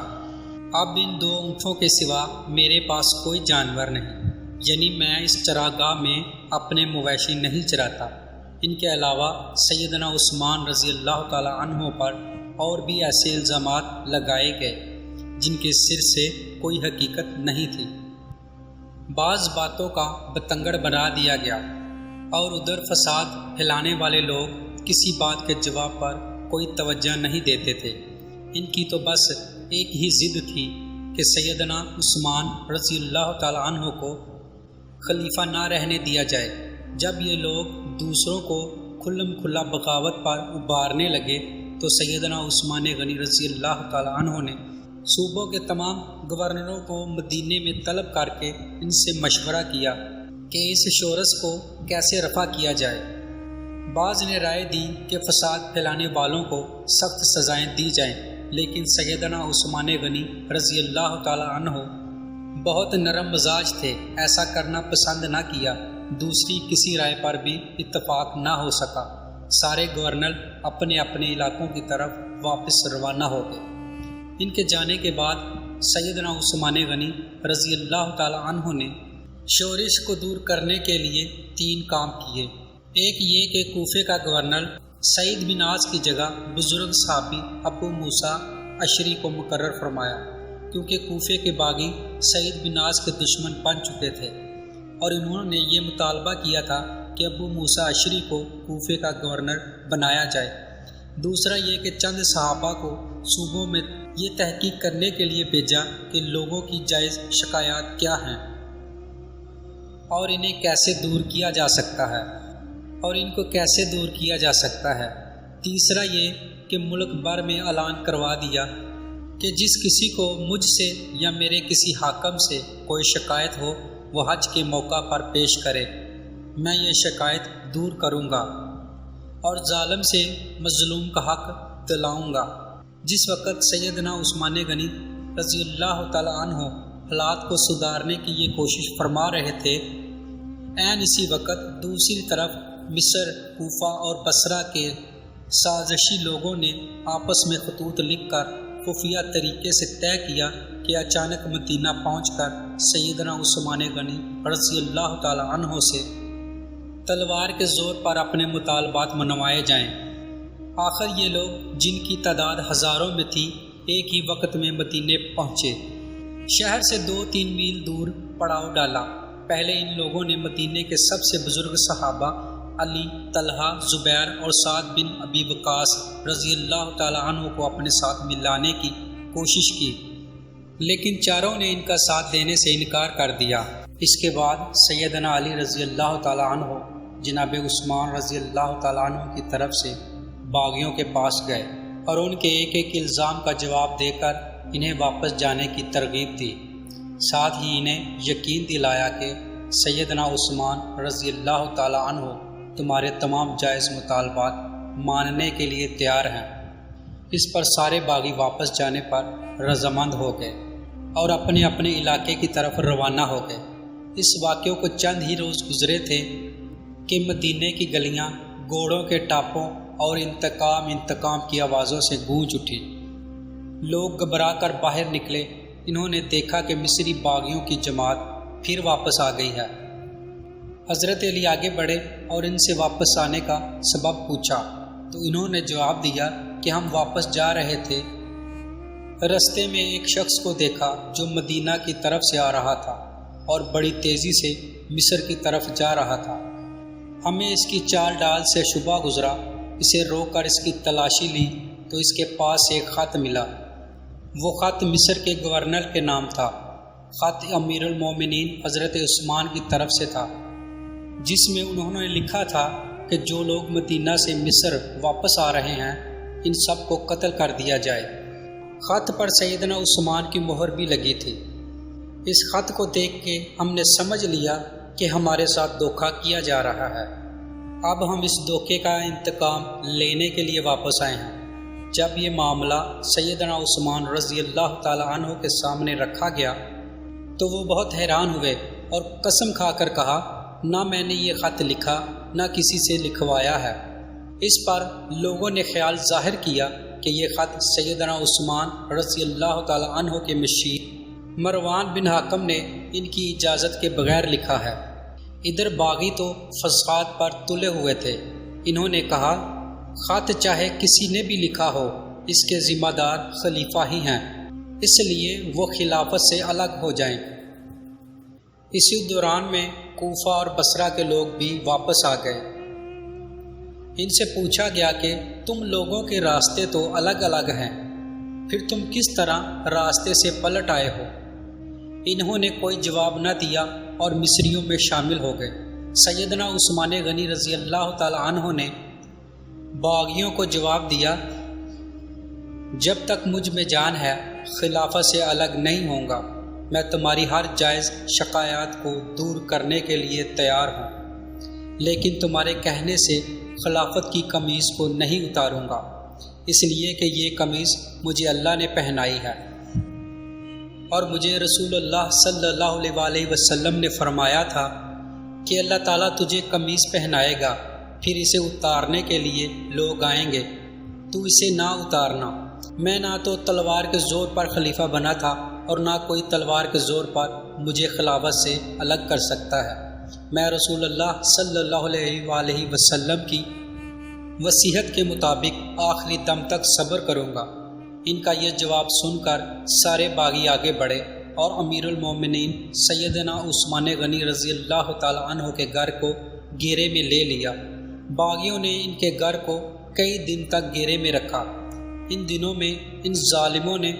اب ان 2 اونٹوں کے سوا میرے پاس کوئی جانور نہیں، یعنی میں اس چراگاہ میں اپنے مویشی نہیں چراتا۔ ان کے علاوہ سیدنا عثمان رضی اللہ تعالیٰ عنہ پر اور بھی ایسے الزامات لگائے گئے جن کے سر سے کوئی حقیقت نہیں تھی۔ بعض باتوں کا بتنگڑ بنا دیا گیا اور ادھر فساد پھیلانے والے لوگ کسی بات کے جواب پر کوئی توجہ نہیں دیتے تھے۔ ان کی تو بس ایک ہی ضد تھی کہ سیدنا عثمان رضی اللہ تعالیٰ عنہ کو خلیفہ نہ رہنے دیا جائے۔ جب یہ لوگ دوسروں کو کھلم کھلا بغاوت پر ابھارنے لگے تو سیدنا عثمان غنی رضی اللہ تعالیٰ عنہ نے صوبوں کے تمام گورنروں کو مدینے میں طلب کر کے ان سے مشورہ کیا کہ اس شورش کو کیسے رفع کیا جائے۔ بعض نے رائے دی کہ فساد پھیلانے والوں کو سخت سزائیں دی جائیں، لیکن سیدنا عثمان غنی رضی اللہ تعالیٰ عنہ بہت نرم مزاج تھے، ایسا کرنا پسند نہ کیا۔ دوسری کسی رائے پر بھی اتفاق نہ ہو سکا۔ سارے گورنر اپنے اپنے علاقوں کی طرف واپس روانہ ہو گئے۔ ان کے جانے کے بعد سیدنا عثمان غنی رضی اللہ تعالیٰ عنہ نے شورش کو دور کرنے کے لیے 3 کام کیے۔ ایک یہ کہ کوفے کا گورنر سعید بن عاص کی جگہ بزرگ صحابی ابو موسیٰ اشعری کو مقرر فرمایا، کیونکہ کوفے کے باغی سعید بن عاص کے دشمن بن چکے تھے اور انہوں نے یہ مطالبہ کیا تھا کہ ابو موسیٰ اشعری کو کوفے کا گورنر بنایا جائے۔ دوسرا یہ کہ چند صحابہ کو صوبوں میں یہ تحقیق کرنے کے لیے بھیجا کہ لوگوں کی جائز شکایات کیا ہیں اور انہیں کیسے دور کیا جا سکتا ہے اور ان کو کیسے دور کیا جا سکتا ہے۔ تیسرا یہ کہ ملک بھر میں اعلان کروا دیا کہ جس کسی کو مجھ سے یا میرے کسی حاکم سے کوئی شکایت ہو وہ حج کے موقع پر پیش کرے، میں یہ شکایت دور کروں گا اور ظالم سے مظلوم کا حق دلاؤں گا۔ جس وقت سیدنا عثمان غنی رضی اللہ تعالیٰ عنہ حالات کو سدھارنے کی یہ کوشش فرما رہے تھے، عین اسی وقت دوسری طرف مصر، کوفہ اور بصرہ کے سازشی لوگوں نے آپس میں خطوط لکھ کر خفیہ طریقے سے طے کیا کہ اچانک مدینہ پہنچ کر سیدنا عثمان غنی رضی اللہ تعالیٰ عنہ سے تلوار کے زور پر اپنے مطالبات منوائے جائیں۔ آخر یہ لوگ جن کی تعداد ہزاروں میں تھی ایک ہی وقت میں مدینے پہنچے۔ شہر سے 2-3 میل دور پڑاؤ ڈالا۔ پہلے ان لوگوں نے مدینے کے سب سے بزرگ صحابہ علی، طلحہ، زبیر اور سعد بن ابی وقاص رضی اللہ تعالیٰ عنہ کو اپنے ساتھ ملانے کی کوشش کی، لیکن چاروں نے ان کا ساتھ دینے سے انکار کر دیا۔ اس کے بعد سیدنا علی رضی اللہ تعالیٰ عنہ جناب عثمان رضی اللہ تعالیٰ عنہ کی طرف سے باغیوں کے پاس گئے اور ان کے ایک ایک الزام کا جواب دے کر انہیں واپس جانے کی ترغیب دی۔ ساتھ ہی انہیں یقین دلایا کہ سیدنا عثمان رضی اللہ تعالیٰ عنہ تمہارے تمام جائز مطالبات ماننے کے لیے تیار ہیں۔ اس پر سارے باغی واپس جانے پر رضامند ہو گئے اور اپنے اپنے علاقے کی طرف روانہ ہو گئے۔ اس واقعے کو چند ہی روز گزرے تھے کہ مدینے کی گلیاں گھوڑوں کے ٹاپوں اور انتقام کی آوازوں سے گونج اٹھی۔ لوگ گھبرا کر باہر نکلے۔ انہوں نے دیکھا کہ مصری باغیوں کی جماعت پھر واپس آ گئی ہے۔ حضرت علی آگے بڑھے اور ان سے واپس آنے کا سبب پوچھا تو انہوں نے جواب دیا کہ ہم واپس جا رہے تھے، رستے میں ایک شخص کو دیکھا جو مدینہ کی طرف سے آ رہا تھا اور بڑی تیزی سے مصر کی طرف جا رہا تھا۔ ہمیں اس کی چال ڈال سے شبہ گزرا، اسے روک کر اس کی تلاشی لی تو اس کے پاس ایک خط ملا۔ وہ خط مصر کے گورنر کے نام تھا۔ خط امیر المومنین حضرت عثمان کی طرف سے تھا، جس میں انہوں نے لکھا تھا کہ جو لوگ مدینہ سے مصر واپس آ رہے ہیں ان سب کو قتل کر دیا جائے۔ خط پر سیدنا عثمان کی مہر بھی لگی تھی۔ اس خط کو دیکھ کے ہم نے سمجھ لیا کہ ہمارے ساتھ دھوکہ کیا جا رہا ہے۔ اب ہم اس دھوکے کا انتقام لینے کے لیے واپس آئے ہیں۔ جب یہ معاملہ سیدنا عثمان رضی اللہ تعالیٰ عنہ کے سامنے رکھا گیا تو وہ بہت حیران ہوئے اور قسم کھا کر کہا، نہ میں نے یہ خط لکھا نہ کسی سے لکھوایا ہے۔ اس پر لوگوں نے خیال ظاہر کیا کہ یہ خط سیدنا عثمان رضی اللہ تعالیٰ عنہ کے مشیر مروان بن حکم نے ان کی اجازت کے بغیر لکھا ہے۔ ادھر باغی تو فساد پر تلے ہوئے تھے۔ انہوں نے کہا، خط چاہے کسی نے بھی لکھا ہو اس کے ذمہ دار خلیفہ ہی ہیں، اس لیے وہ خلافت سے الگ ہو جائیں۔ اسی دوران میں کوفہ اور بصرہ کے لوگ بھی واپس آ گئے۔ ان سے پوچھا گیا کہ تم لوگوں کے راستے تو الگ الگ ہیں، پھر تم کس طرح راستے سے پلٹ آئے ہو؟ انہوں نے کوئی جواب نہ دیا اور مصریوں میں شامل ہو گئے۔ سیدنا عثمان غنی رضی اللہ تعالیٰ عنہ نے باغیوں کو جواب دیا، جب تک مجھ میں جان ہے خلافت سے الگ نہیں ہوں گا۔ میں تمہاری ہر جائز شکایات کو دور کرنے کے لیے تیار ہوں، لیکن تمہارے کہنے سے خلافت کی قمیض کو نہیں اتاروں گا، اس لیے کہ یہ قمیض مجھے اللہ نے پہنائی ہے، اور مجھے رسول اللہ صلی اللہ علیہ وسلم نے فرمایا تھا کہ اللہ تعالیٰ تجھے قمیض پہنائے گا، پھر اسے اتارنے کے لیے لوگ آئیں گے، تو اسے نہ اتارنا۔ میں نہ تو تلوار کے زور پر خلیفہ بنا تھا اور نہ کوئی تلوار کے زور پر مجھے خلافت سے الگ کر سکتا ہے۔ میں رسول اللہ صلی اللہ علیہ وآلہ وسلم کی وصیت کے مطابق آخری دم تک صبر کروں گا۔ ان کا یہ جواب سن کر سارے باغی آگے بڑھے اور امیر المومنین سیدنا عثمان غنی رضی اللہ تعالی عنہ کے گھر کو گھیرے میں لے لیا۔ باغیوں نے ان کے گھر کو کئی دن تک گھیرے میں رکھا۔ ان دنوں میں ان ظالموں نے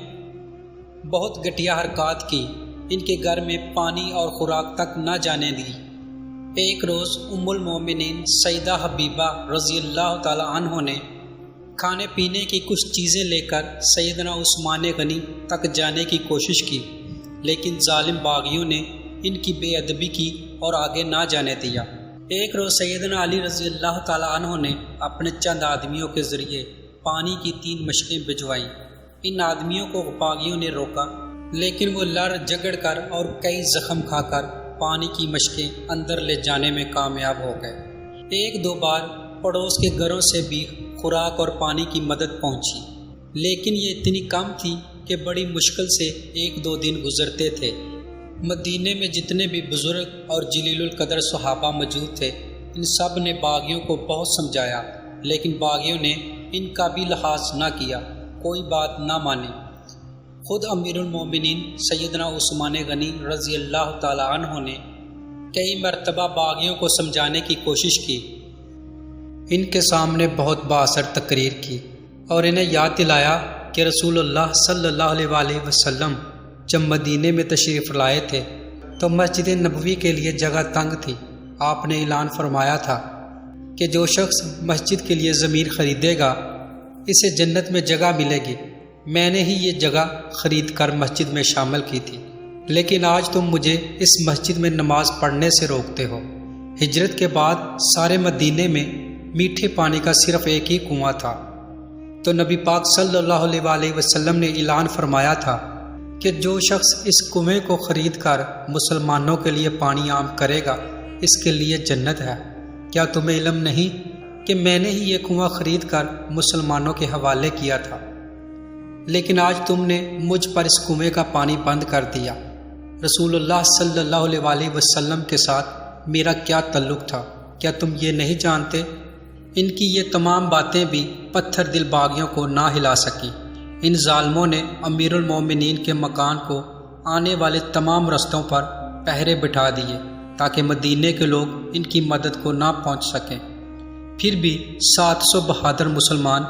بہت گھٹیا حرکات کی، ان کے گھر میں پانی اور خوراک تک نہ جانے دی۔ ایک روز ام المومنین سیدہ حبیبہ رضی اللہ تعالی عنہ نے کھانے پینے کی کچھ چیزیں لے کر سیدنا عثمان غنی تک جانے کی کوشش کی، لیکن ظالم باغیوں نے ان کی بے ادبی کی اور آگے نہ جانے دیا۔ ایک روز سیدنا علی رضی اللہ تعالی عنہ نے اپنے چند آدمیوں کے ذریعے پانی کی 3 مشکیں بھجوائیں۔ ان آدمیوں کو باغیوں نے روکا، لیکن وہ لڑ جھگڑ کر اور کئی زخم کھا کر پانی کی مشکیں اندر لے جانے میں کامیاب ہو گئے۔ 1-2 بار پڑوس کے گھروں سے بھی خوراک اور پانی کی مدد پہنچی، لیکن یہ اتنی کم تھی کہ بڑی مشکل سے 1-2 دن گزرتے تھے۔ مدینے میں جتنے بھی بزرگ اور جلیل القدر صحابہ موجود تھے، ان سب نے باغیوں کو بہت سمجھایا، لیکن باغیوں نے ان کا بھی لحاظ نہ کیا، کوئی بات نہ مانی۔ خود امیر المومنین سیدنا عثمان غنی رضی اللہ تعالی عنہ نے کئی مرتبہ باغیوں کو سمجھانے کی کوشش کی، ان کے سامنے بہت بااثر تقریر کی اور انہیں یاد دلایا کہ رسول اللہ صلی اللہ علیہ وآلہ وسلم جب مدینے میں تشریف لائے تھے تو مسجد نبوی کے لیے جگہ تنگ تھی۔ آپ نے اعلان فرمایا تھا کہ جو شخص مسجد کے لیے زمین خریدے گا اسے جنت میں جگہ ملے گی۔ میں نے ہی یہ جگہ خرید کر مسجد میں شامل کی تھی، لیکن آج تم مجھے اس مسجد میں نماز پڑھنے سے روکتے ہو۔ ہجرت کے بعد سارے مدینے میں میٹھے پانی کا صرف ایک ہی کنواں تھا، تو نبی پاک صلی اللہ علیہ وآلہ وسلم نے اعلان فرمایا تھا کہ جو شخص اس کنویں کو خرید کر مسلمانوں کے لیے پانی عام کرے گا اس کے لیے جنت ہے۔ کیا تمہیں علم نہیں کہ میں نے ہی یہ کنواں خرید کر مسلمانوں کے حوالے کیا تھا، لیکن آج تم نے مجھ پر اس کنویں کا پانی بند کر دیا۔ رسول اللہ صلی اللہ علیہ وآلہ وسلم کے ساتھ میرا کیا تعلق تھا، کیا تم یہ نہیں جانتے؟ ان کی یہ تمام باتیں بھی پتھر دل باغیوں کو نہ ہلا سکی۔ ان ظالموں نے امیر المومنین کے مکان کو آنے والے تمام رستوں پر پہرے بٹھا دیے تاکہ مدینے کے لوگ ان کی مدد کو نہ پہنچ سکیں۔ پھر بھی 700 بہادر مسلمان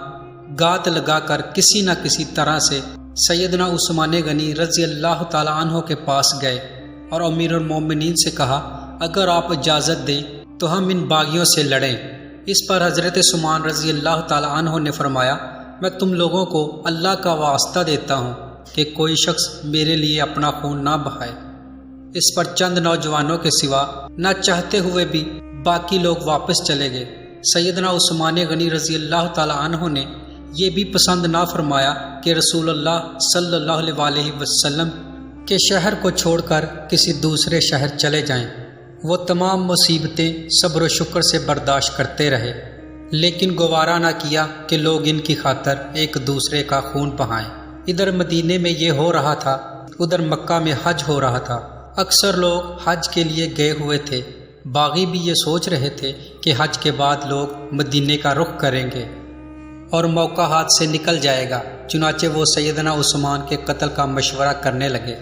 گات لگا کر کسی نہ کسی طرح سے سیدنا عثمان غنی رضی اللہ تعالی عنہ کے پاس گئے اور امیر المومنین سے کہا، اگر آپ اجازت دیں تو ہم ان باغیوں سے لڑیں۔ اس پر حضرت عثمان رضی اللہ تعالی عنہ نے فرمایا، میں تم لوگوں کو اللہ کا واسطہ دیتا ہوں کہ کوئی شخص میرے لیے اپنا خون نہ بہائے۔ اس پر چند نوجوانوں کے سوا نہ چاہتے ہوئے بھی باقی لوگ واپس چلے گئے۔ سیدنا عثمان غنی رضی اللہ تعالی عنہ نے یہ بھی پسند نہ فرمایا کہ رسول اللہ صلی اللہ علیہ وآلہ وسلم کے شہر کو چھوڑ کر کسی دوسرے شہر چلے جائیں۔ وہ تمام مصیبتیں صبر و شکر سے برداشت کرتے رہے، لیکن گوارا نہ کیا کہ لوگ ان کی خاطر ایک دوسرے کا خون بہائیں۔ ادھر مدینے میں یہ ہو رہا تھا، ادھر مکہ میں حج ہو رہا تھا۔ اکثر لوگ حج کے لیے گئے ہوئے تھے۔ باغی بھی یہ سوچ رہے تھے کہ حج کے بعد لوگ مدینے کا رخ کریں گے اور موقع ہاتھ سے نکل جائے گا، چنانچہ وہ سیدنا عثمان کے قتل کا مشورہ کرنے لگے۔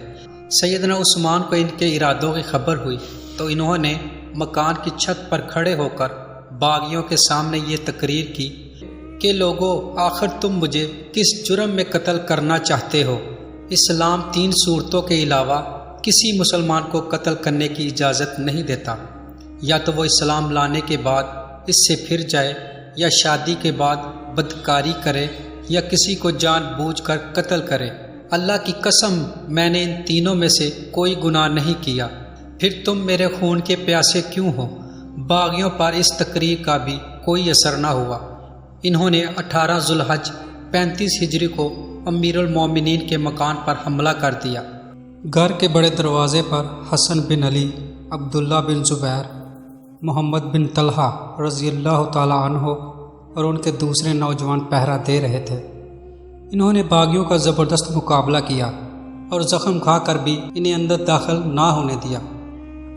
سیدنا عثمان کو ان کے ارادوں کی خبر ہوئی تو انہوں نے مکان کی چھت پر کھڑے ہو کر باغیوں کے سامنے یہ تقریر کی کہ لوگو، آخر تم مجھے کس جرم میں قتل کرنا چاہتے ہو؟ اسلام 3 صورتوں کے علاوہ کسی مسلمان کو قتل کرنے کی اجازت نہیں دیتا، یا تو وہ اسلام لانے کے بعد اس سے پھر جائے، یا شادی کے بعد بدکاری کرے یا کسی کو جان بوجھ کر قتل کرے، اللہ کی قسم میں نے ان تینوں میں سے کوئی گناہ نہیں کیا، پھر تم میرے خون کے پیاسے کیوں ہو؟ باغیوں پر اس تقریر کا بھی کوئی اثر نہ ہوا۔ انہوں نے 18 ذوالحج 35 ہجری کو امیر المومنین کے مکان پر حملہ کر دیا۔ گھر کے بڑے دروازے پر حسن بن علی، عبداللہ بن زبیر، محمد بن طلحہ رضی اللہ تعالیٰ عنہ اور ان کے دوسرے نوجوان پہرا دے رہے تھے۔ انہوں نے باغیوں کا زبردست مقابلہ کیا اور زخم کھا کر بھی انہیں اندر داخل نہ ہونے دیا۔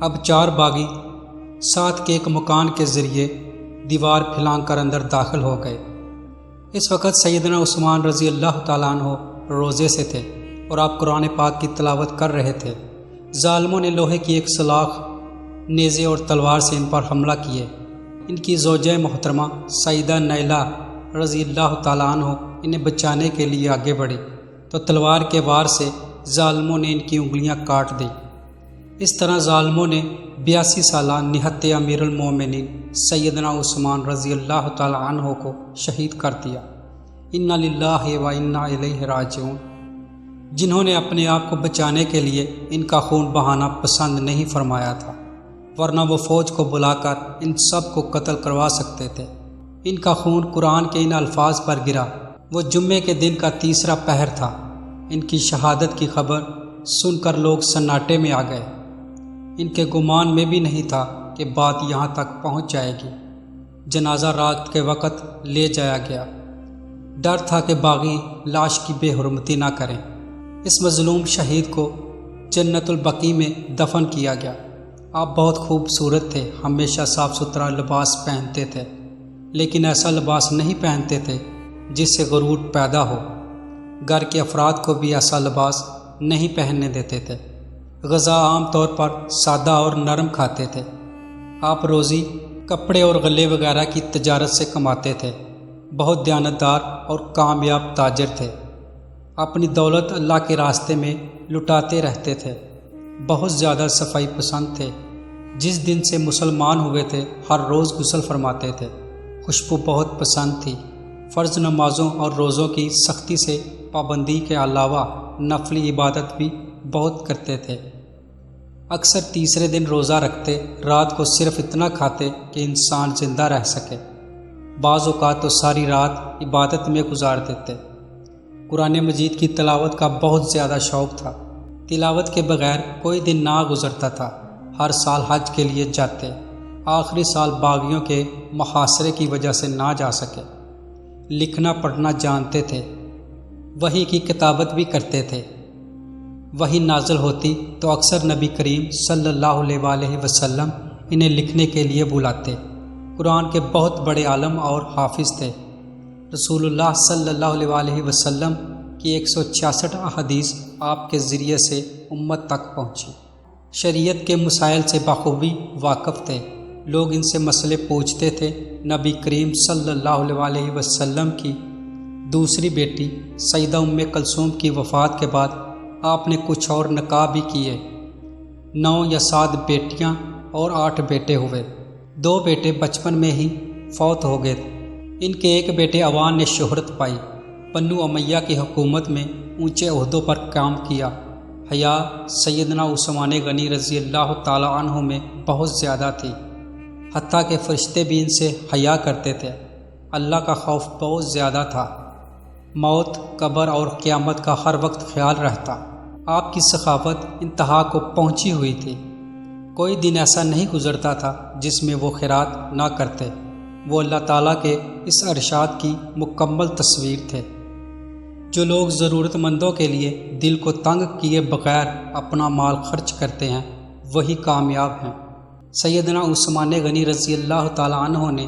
اب 4 باغی ساتھ کے ایک مکان کے ذریعے دیوار پھلانگ کر اندر داخل ہو گئے۔ اس وقت سیدنا عثمان رضی اللہ تعالیٰ عنہ روزے سے تھے اور آپ قرآن پاک کی تلاوت کر رہے تھے۔ ظالموں نے لوہے کی ایک سلاخ، نیزے اور تلوار سے ان پر حملہ کیے۔ ان کی زوجہ محترمہ سیدہ نیلہ رضی اللہ تعالیٰ عنہ انہیں بچانے کے لیے آگے بڑھی تو تلوار کے وار سے ظالموں نے ان کی انگلیاں کاٹ دیں۔ اس طرح ظالموں نے 82 سالہ نہت امیر المومنین سیدنا عثمان رضی اللہ تعالیٰ عنہ کو شہید کر دیا۔ انا للہ و انا الیہ راجعون۔ جنہوں نے اپنے آپ کو بچانے کے لیے ان کا خون بہانا پسند نہیں فرمایا تھا، ورنہ وہ فوج کو بلا کر ان سب کو قتل کروا سکتے تھے۔ ان کا خون قرآن کے ان الفاظ پر گرا۔ وہ جمعے کے دن کا تیسرا پہر تھا۔ ان کی شہادت کی خبر سن کر لوگ سناٹے میں آ گئے۔ ان کے گمان میں بھی نہیں تھا کہ بات یہاں تک پہنچ جائے گی۔ جنازہ رات کے وقت لے جایا گیا۔ ڈر تھا کہ باغی لاش کی بے حرمتی نہ کریں۔ اس مظلوم شہید کو جنت البقیع میں دفن کیا گیا۔ آپ بہت خوبصورت تھے، ہمیشہ صاف ستھرا لباس پہنتے تھے، لیکن ایسا لباس نہیں پہنتے تھے جس سے غرور پیدا ہو۔ گھر کے افراد کو بھی ایسا لباس نہیں پہننے دیتے تھے۔ غذا عام طور پر سادہ اور نرم کھاتے تھے۔ آپ روزی کپڑے اور غلے وغیرہ کی تجارت سے کماتے تھے۔ بہت دیانتدار اور کامیاب تاجر تھے۔ اپنی دولت اللہ کے راستے میں لٹاتے رہتے تھے۔ بہت زیادہ صفائی پسند تھے۔ جس دن سے مسلمان ہوئے تھے ہر روز غسل فرماتے تھے۔ خوشبو بہت پسند تھی۔ فرض نمازوں اور روزوں کی سختی سے پابندی کے علاوہ نفلی عبادت بھی بہت کرتے تھے۔ اکثر تیسرے دن روزہ رکھتے، رات کو صرف اتنا کھاتے کہ انسان زندہ رہ سکے۔ بعض اوقات تو ساری رات عبادت میں گزار دیتے۔ قرآن مجید کی تلاوت کا بہت زیادہ شوق تھا۔ تلاوت کے بغیر کوئی دن نہ گزرتا تھا۔ ہر سال حج کے لیے جاتے، آخری سال باغیوں کے محاصرے کی وجہ سے نہ جا سکے۔ لکھنا پڑھنا جانتے تھے، وحی کی کتابت بھی کرتے تھے۔ وحی نازل ہوتی تو اکثر نبی کریم صلی اللہ علیہ وآلہ وسلم انہیں لکھنے کے لیے بلاتے۔ قرآن کے بہت بڑے عالم اور حافظ تھے۔ رسول اللہ صلی اللہ علیہ وآلہ وسلم کی 166 احادیث آپ کے ذریعے سے امت تک پہنچی۔ شریعت کے مسائل سے بخوبی واقف تھے۔ لوگ ان سے مسئلے پوچھتے تھے۔ نبی کریم صلی اللہ علیہ وآلہ وسلم کی دوسری بیٹی سیدہ ام کلثوم کی وفات کے بعد آپ نے کچھ اور نکاح بھی کیے۔ 9 یا 7 بیٹیاں اور 8 بیٹے ہوئے۔ 2 بیٹے بچپن میں ہی فوت ہو گئے۔ ان کے ایک بیٹے عوان نے شہرت پائی، بنو امیہ کی حکومت میں اونچے عہدوں پر کام کیا۔ حیا سیدنا عثمان غنی رضی اللہ تعالیٰ عنہ میں بہت زیادہ تھی، حتیٰ کہ فرشتے بھی ان سے حیا کرتے تھے۔ اللہ کا خوف بہت زیادہ تھا۔ موت، قبر اور قیامت کا ہر وقت خیال رہتا۔ آپ کی سخاوت انتہا کو پہنچی ہوئی تھی۔ کوئی دن ایسا نہیں گزرتا تھا جس میں وہ خیرات نہ کرتے۔ وہ اللہ تعالیٰ کے اس ارشاد کی مکمل تصویر تھے۔ جو لوگ ضرورت مندوں کے لیے دل کو تنگ کیے بغیر اپنا مال خرچ کرتے ہیں وہی کامیاب ہیں۔ سیدنا عثمان غنی رضی اللہ تعالیٰ عنہ نے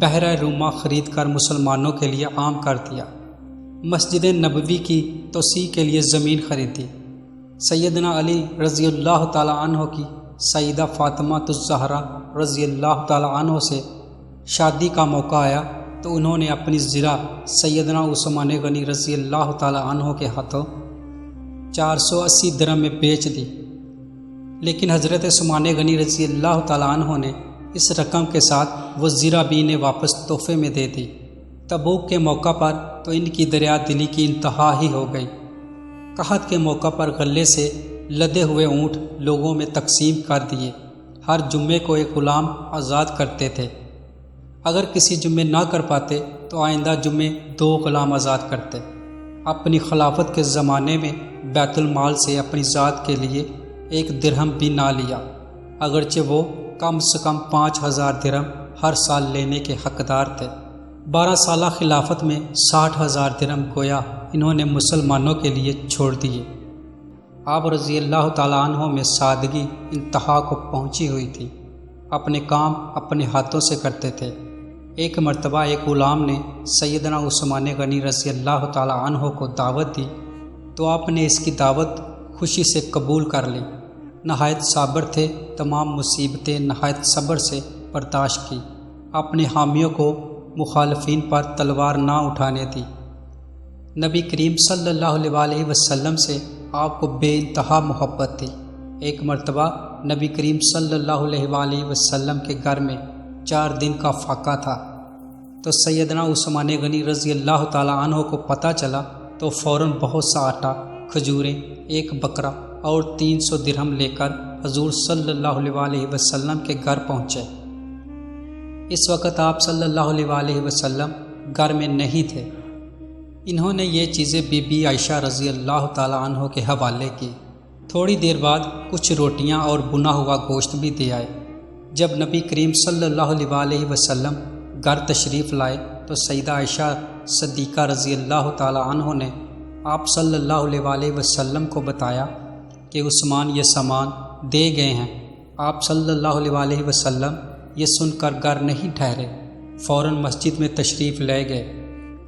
بحیرہ رومہ خرید کر مسلمانوں کے لیے عام کر دیا۔ مسجد نبوی کی توسیع کے لیے زمین خریدی۔ سیدنا علی رضی اللہ تعالیٰ عنہ کی سیدہ فاطمہ الزہرا رضی اللہ تعالیٰ عنہ سے شادی کا موقع آیا تو انہوں نے اپنی زرہ سیدنا عثمان غنی رضی اللہ تعالیٰ عنہ کے ہاتھوں 480 درہم میں بیچ دی۔ لیکن حضرت عثمان غنی رضی اللہ تعالیٰ عنہ نے اس رقم کے ساتھ وہ زرہ بھی انہیں واپس تحفے میں دے دی۔ تبوک کے موقع پر تو ان کی دریا دلی کی انتہا ہی ہو گئی۔ قحط کے موقع پر غلے سے لدے ہوئے اونٹ لوگوں میں تقسیم کر دیے۔ ہر جمعے کو ایک غلام آزاد کرتے تھے۔ اگر کسی جمعے نہ کر پاتے تو آئندہ جمعے 2 غلام آزاد کرتے۔ اپنی خلافت کے زمانے میں بیت المال سے اپنی ذات کے لیے 1 درہم بھی نہ لیا، اگرچہ وہ کم سے کم 5000 درہم ہر سال لینے کے حقدار تھے۔ 12 سالہ خلافت میں 60,000 درہم گویا انہوں نے مسلمانوں کے لیے چھوڑ دیے۔ آپ رضی اللہ تعالیٰ عنہ میں سادگی انتہا کو پہنچی ہوئی تھی۔ اپنے کام اپنے ہاتھوں سے کرتے تھے۔ ایک مرتبہ ایک غلام نے سیدنا عثمان غنی رضی اللہ تعالیٰ عنہ کو دعوت دی تو آپ نے اس کی دعوت خوشی سے قبول کر لی۔ نہایت صابر تھے، تمام مصیبتیں نہایت صبر سے برداشت کی۔ اپنے حامیوں کو مخالفین پر تلوار نہ اٹھانے دی۔ نبی کریم صلی اللہ علیہ وسلم سے آپ کو بے انتہا محبت تھی۔ ایک مرتبہ نبی کریم صلی اللہ علیہ وسلم کے گھر میں 4 دن کا فاقہ تھا تو سیدنا عثمان غنی رضی اللہ تعالیٰ عنہ کو پتہ چلا تو فوراً بہت سا آٹا، کھجوریں، 1 بکرا اور 300 درہم لے کر حضور صلی اللہ علیہ وسلم کے گھر پہنچے۔ اس وقت آپ صلی اللہ علیہ وسلم گھر میں نہیں تھے۔ انہوں نے یہ چیزیں بی بی عائشہ رضی اللہ تعالیٰ عنہ کے حوالے کی۔ تھوڑی دیر بعد کچھ روٹیاں اور بنا ہوا گوشت بھی دے آئے۔ جب نبی کریم صلی اللہ علیہ وسلم گھر تشریف لائے تو سیدہ عائشہ صدیقہ رضی اللہ تعالیٰ عنہ نے آپ صلی اللہ علیہ وسلم کو بتایا کہ عثمان یہ سامان دے گئے ہیں۔ آپ صلی اللہ علیہ وسلم یہ سن کر گھر نہیں ٹھہرے، فوراً مسجد میں تشریف لے گئے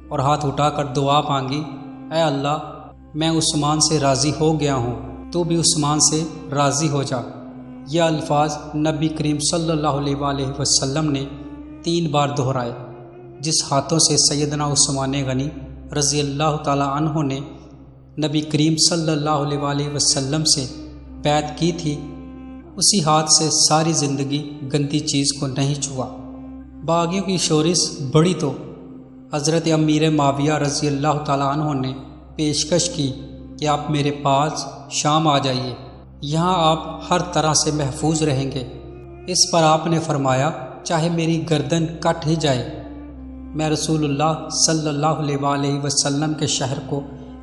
اور ہاتھ اٹھا کر دعا مانگی، اے اللہ، میں عثمان سے راضی ہو گیا ہوں، تو بھی عثمان سے راضی ہو جا۔ یہ الفاظ نبی کریم صلی اللہ علیہ وسلم نے 3 بار دہرائے۔ جس ہاتھوں سے سیدنا عثمان غنی رضی اللہ تعالیٰ عنہ نے نبی کریم صلی اللہ علیہ وسلم سے بیعت کی تھی، اسی ہاتھ سے ساری زندگی گندی چیز کو نہیں چھوا۔ باغیوں کی شورش بڑی تو حضرت امیر معاویہ رضی اللہ تعالیٰ عنہ نے پیشکش کی کہ آپ میرے پاس شام آ جائیے، یہاں آپ ہر طرح سے محفوظ رہیں گے۔ اس پر آپ نے فرمایا، چاہے میری گردن کٹ ہی جائے، میں رسول اللہ صلی اللہ علیہ وسلم کے شہر کو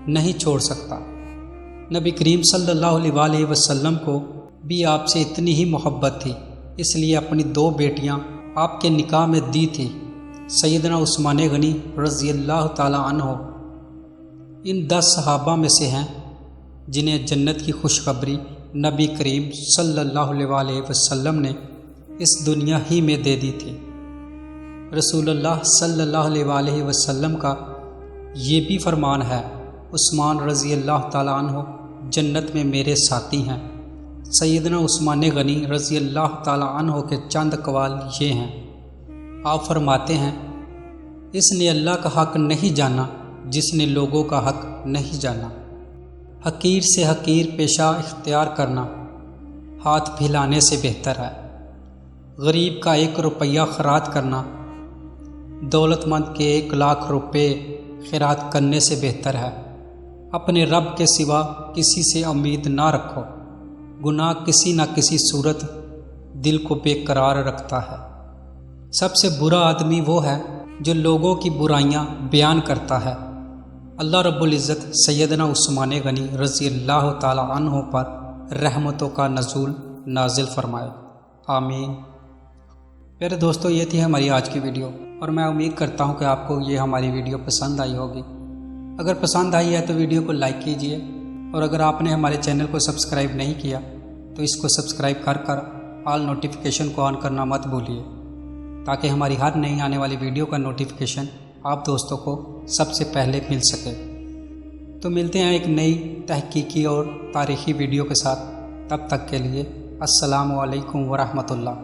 نہیں چھوڑ سکتا۔ نبی کریم صلی اللہ علیہ وسلم کو بھی آپ سے اتنی ہی محبت تھی، اس لیے اپنی 2 بیٹیاں آپ کے نکاح میں دی تھی۔ سیدنا عثمان غنی رضی اللہ تعالیٰ عنہ ان 10 صحابہ میں سے ہیں جنہیں جنت کی خوشخبری نبی کریم صلی اللہ علیہ وسلم نے اس دنیا ہی میں دے دی تھی۔ رسول اللہ صلی اللہ علیہ وسلم کا یہ بھی فرمان ہے، عثمان رضی اللہ تعالیٰ عنہ جنت میں میرے ساتھی ہیں۔ سیدنا عثمان غنی رضی اللہ تعالیٰ عنہ کے چند اقوال یہ ہیں۔ آپ فرماتے ہیں، اس نے اللہ کا حق نہیں جانا جس نے لوگوں کا حق نہیں جانا۔ حقیر سے حقیر پیشہ اختیار کرنا ہاتھ پھیلانے سے بہتر ہے۔ غریب کا 1 روپیہ خیرات کرنا دولت مند کے 1 لاکھ روپے خیرات کرنے سے بہتر ہے۔ اپنے رب کے سوا کسی سے امید نہ رکھو، گناہ کسی نہ کسی صورت دل کو بے قرار رکھتا ہے۔ سب سے برا آدمی وہ ہے جو لوگوں کی برائیاں بیان کرتا ہے۔ اللہ رب العزت سیدنا عثمان غنی رضی اللہ تعالی عنہ پر رحمتوں کا نزول نازل فرمائے، آمین۔ میرے دوستو، یہ تھی ہماری آج کی ویڈیو اور میں امید کرتا ہوں کہ آپ کو یہ ہماری ویڈیو پسند آئی ہوگی۔ اگر پسند آئی ہے تو ویڈیو کو لائک کیجئے، اور اگر آپ نے ہمارے چینل کو سبسکرائب نہیں کیا تو اس کو سبسکرائب کر آل نوٹیفیکیشن کو آن کرنا مت بھولیے، تاکہ ہماری ہر نئی آنے والی ویڈیو کا نوٹیفیکیشن آپ دوستوں کو سب سے پہلے مل سکے۔ تو ملتے ہیں ایک نئی تحقیقی اور تاریخی ویڈیو کے ساتھ، تب تک کے لیے السلام علیکم ورحمۃ اللہ۔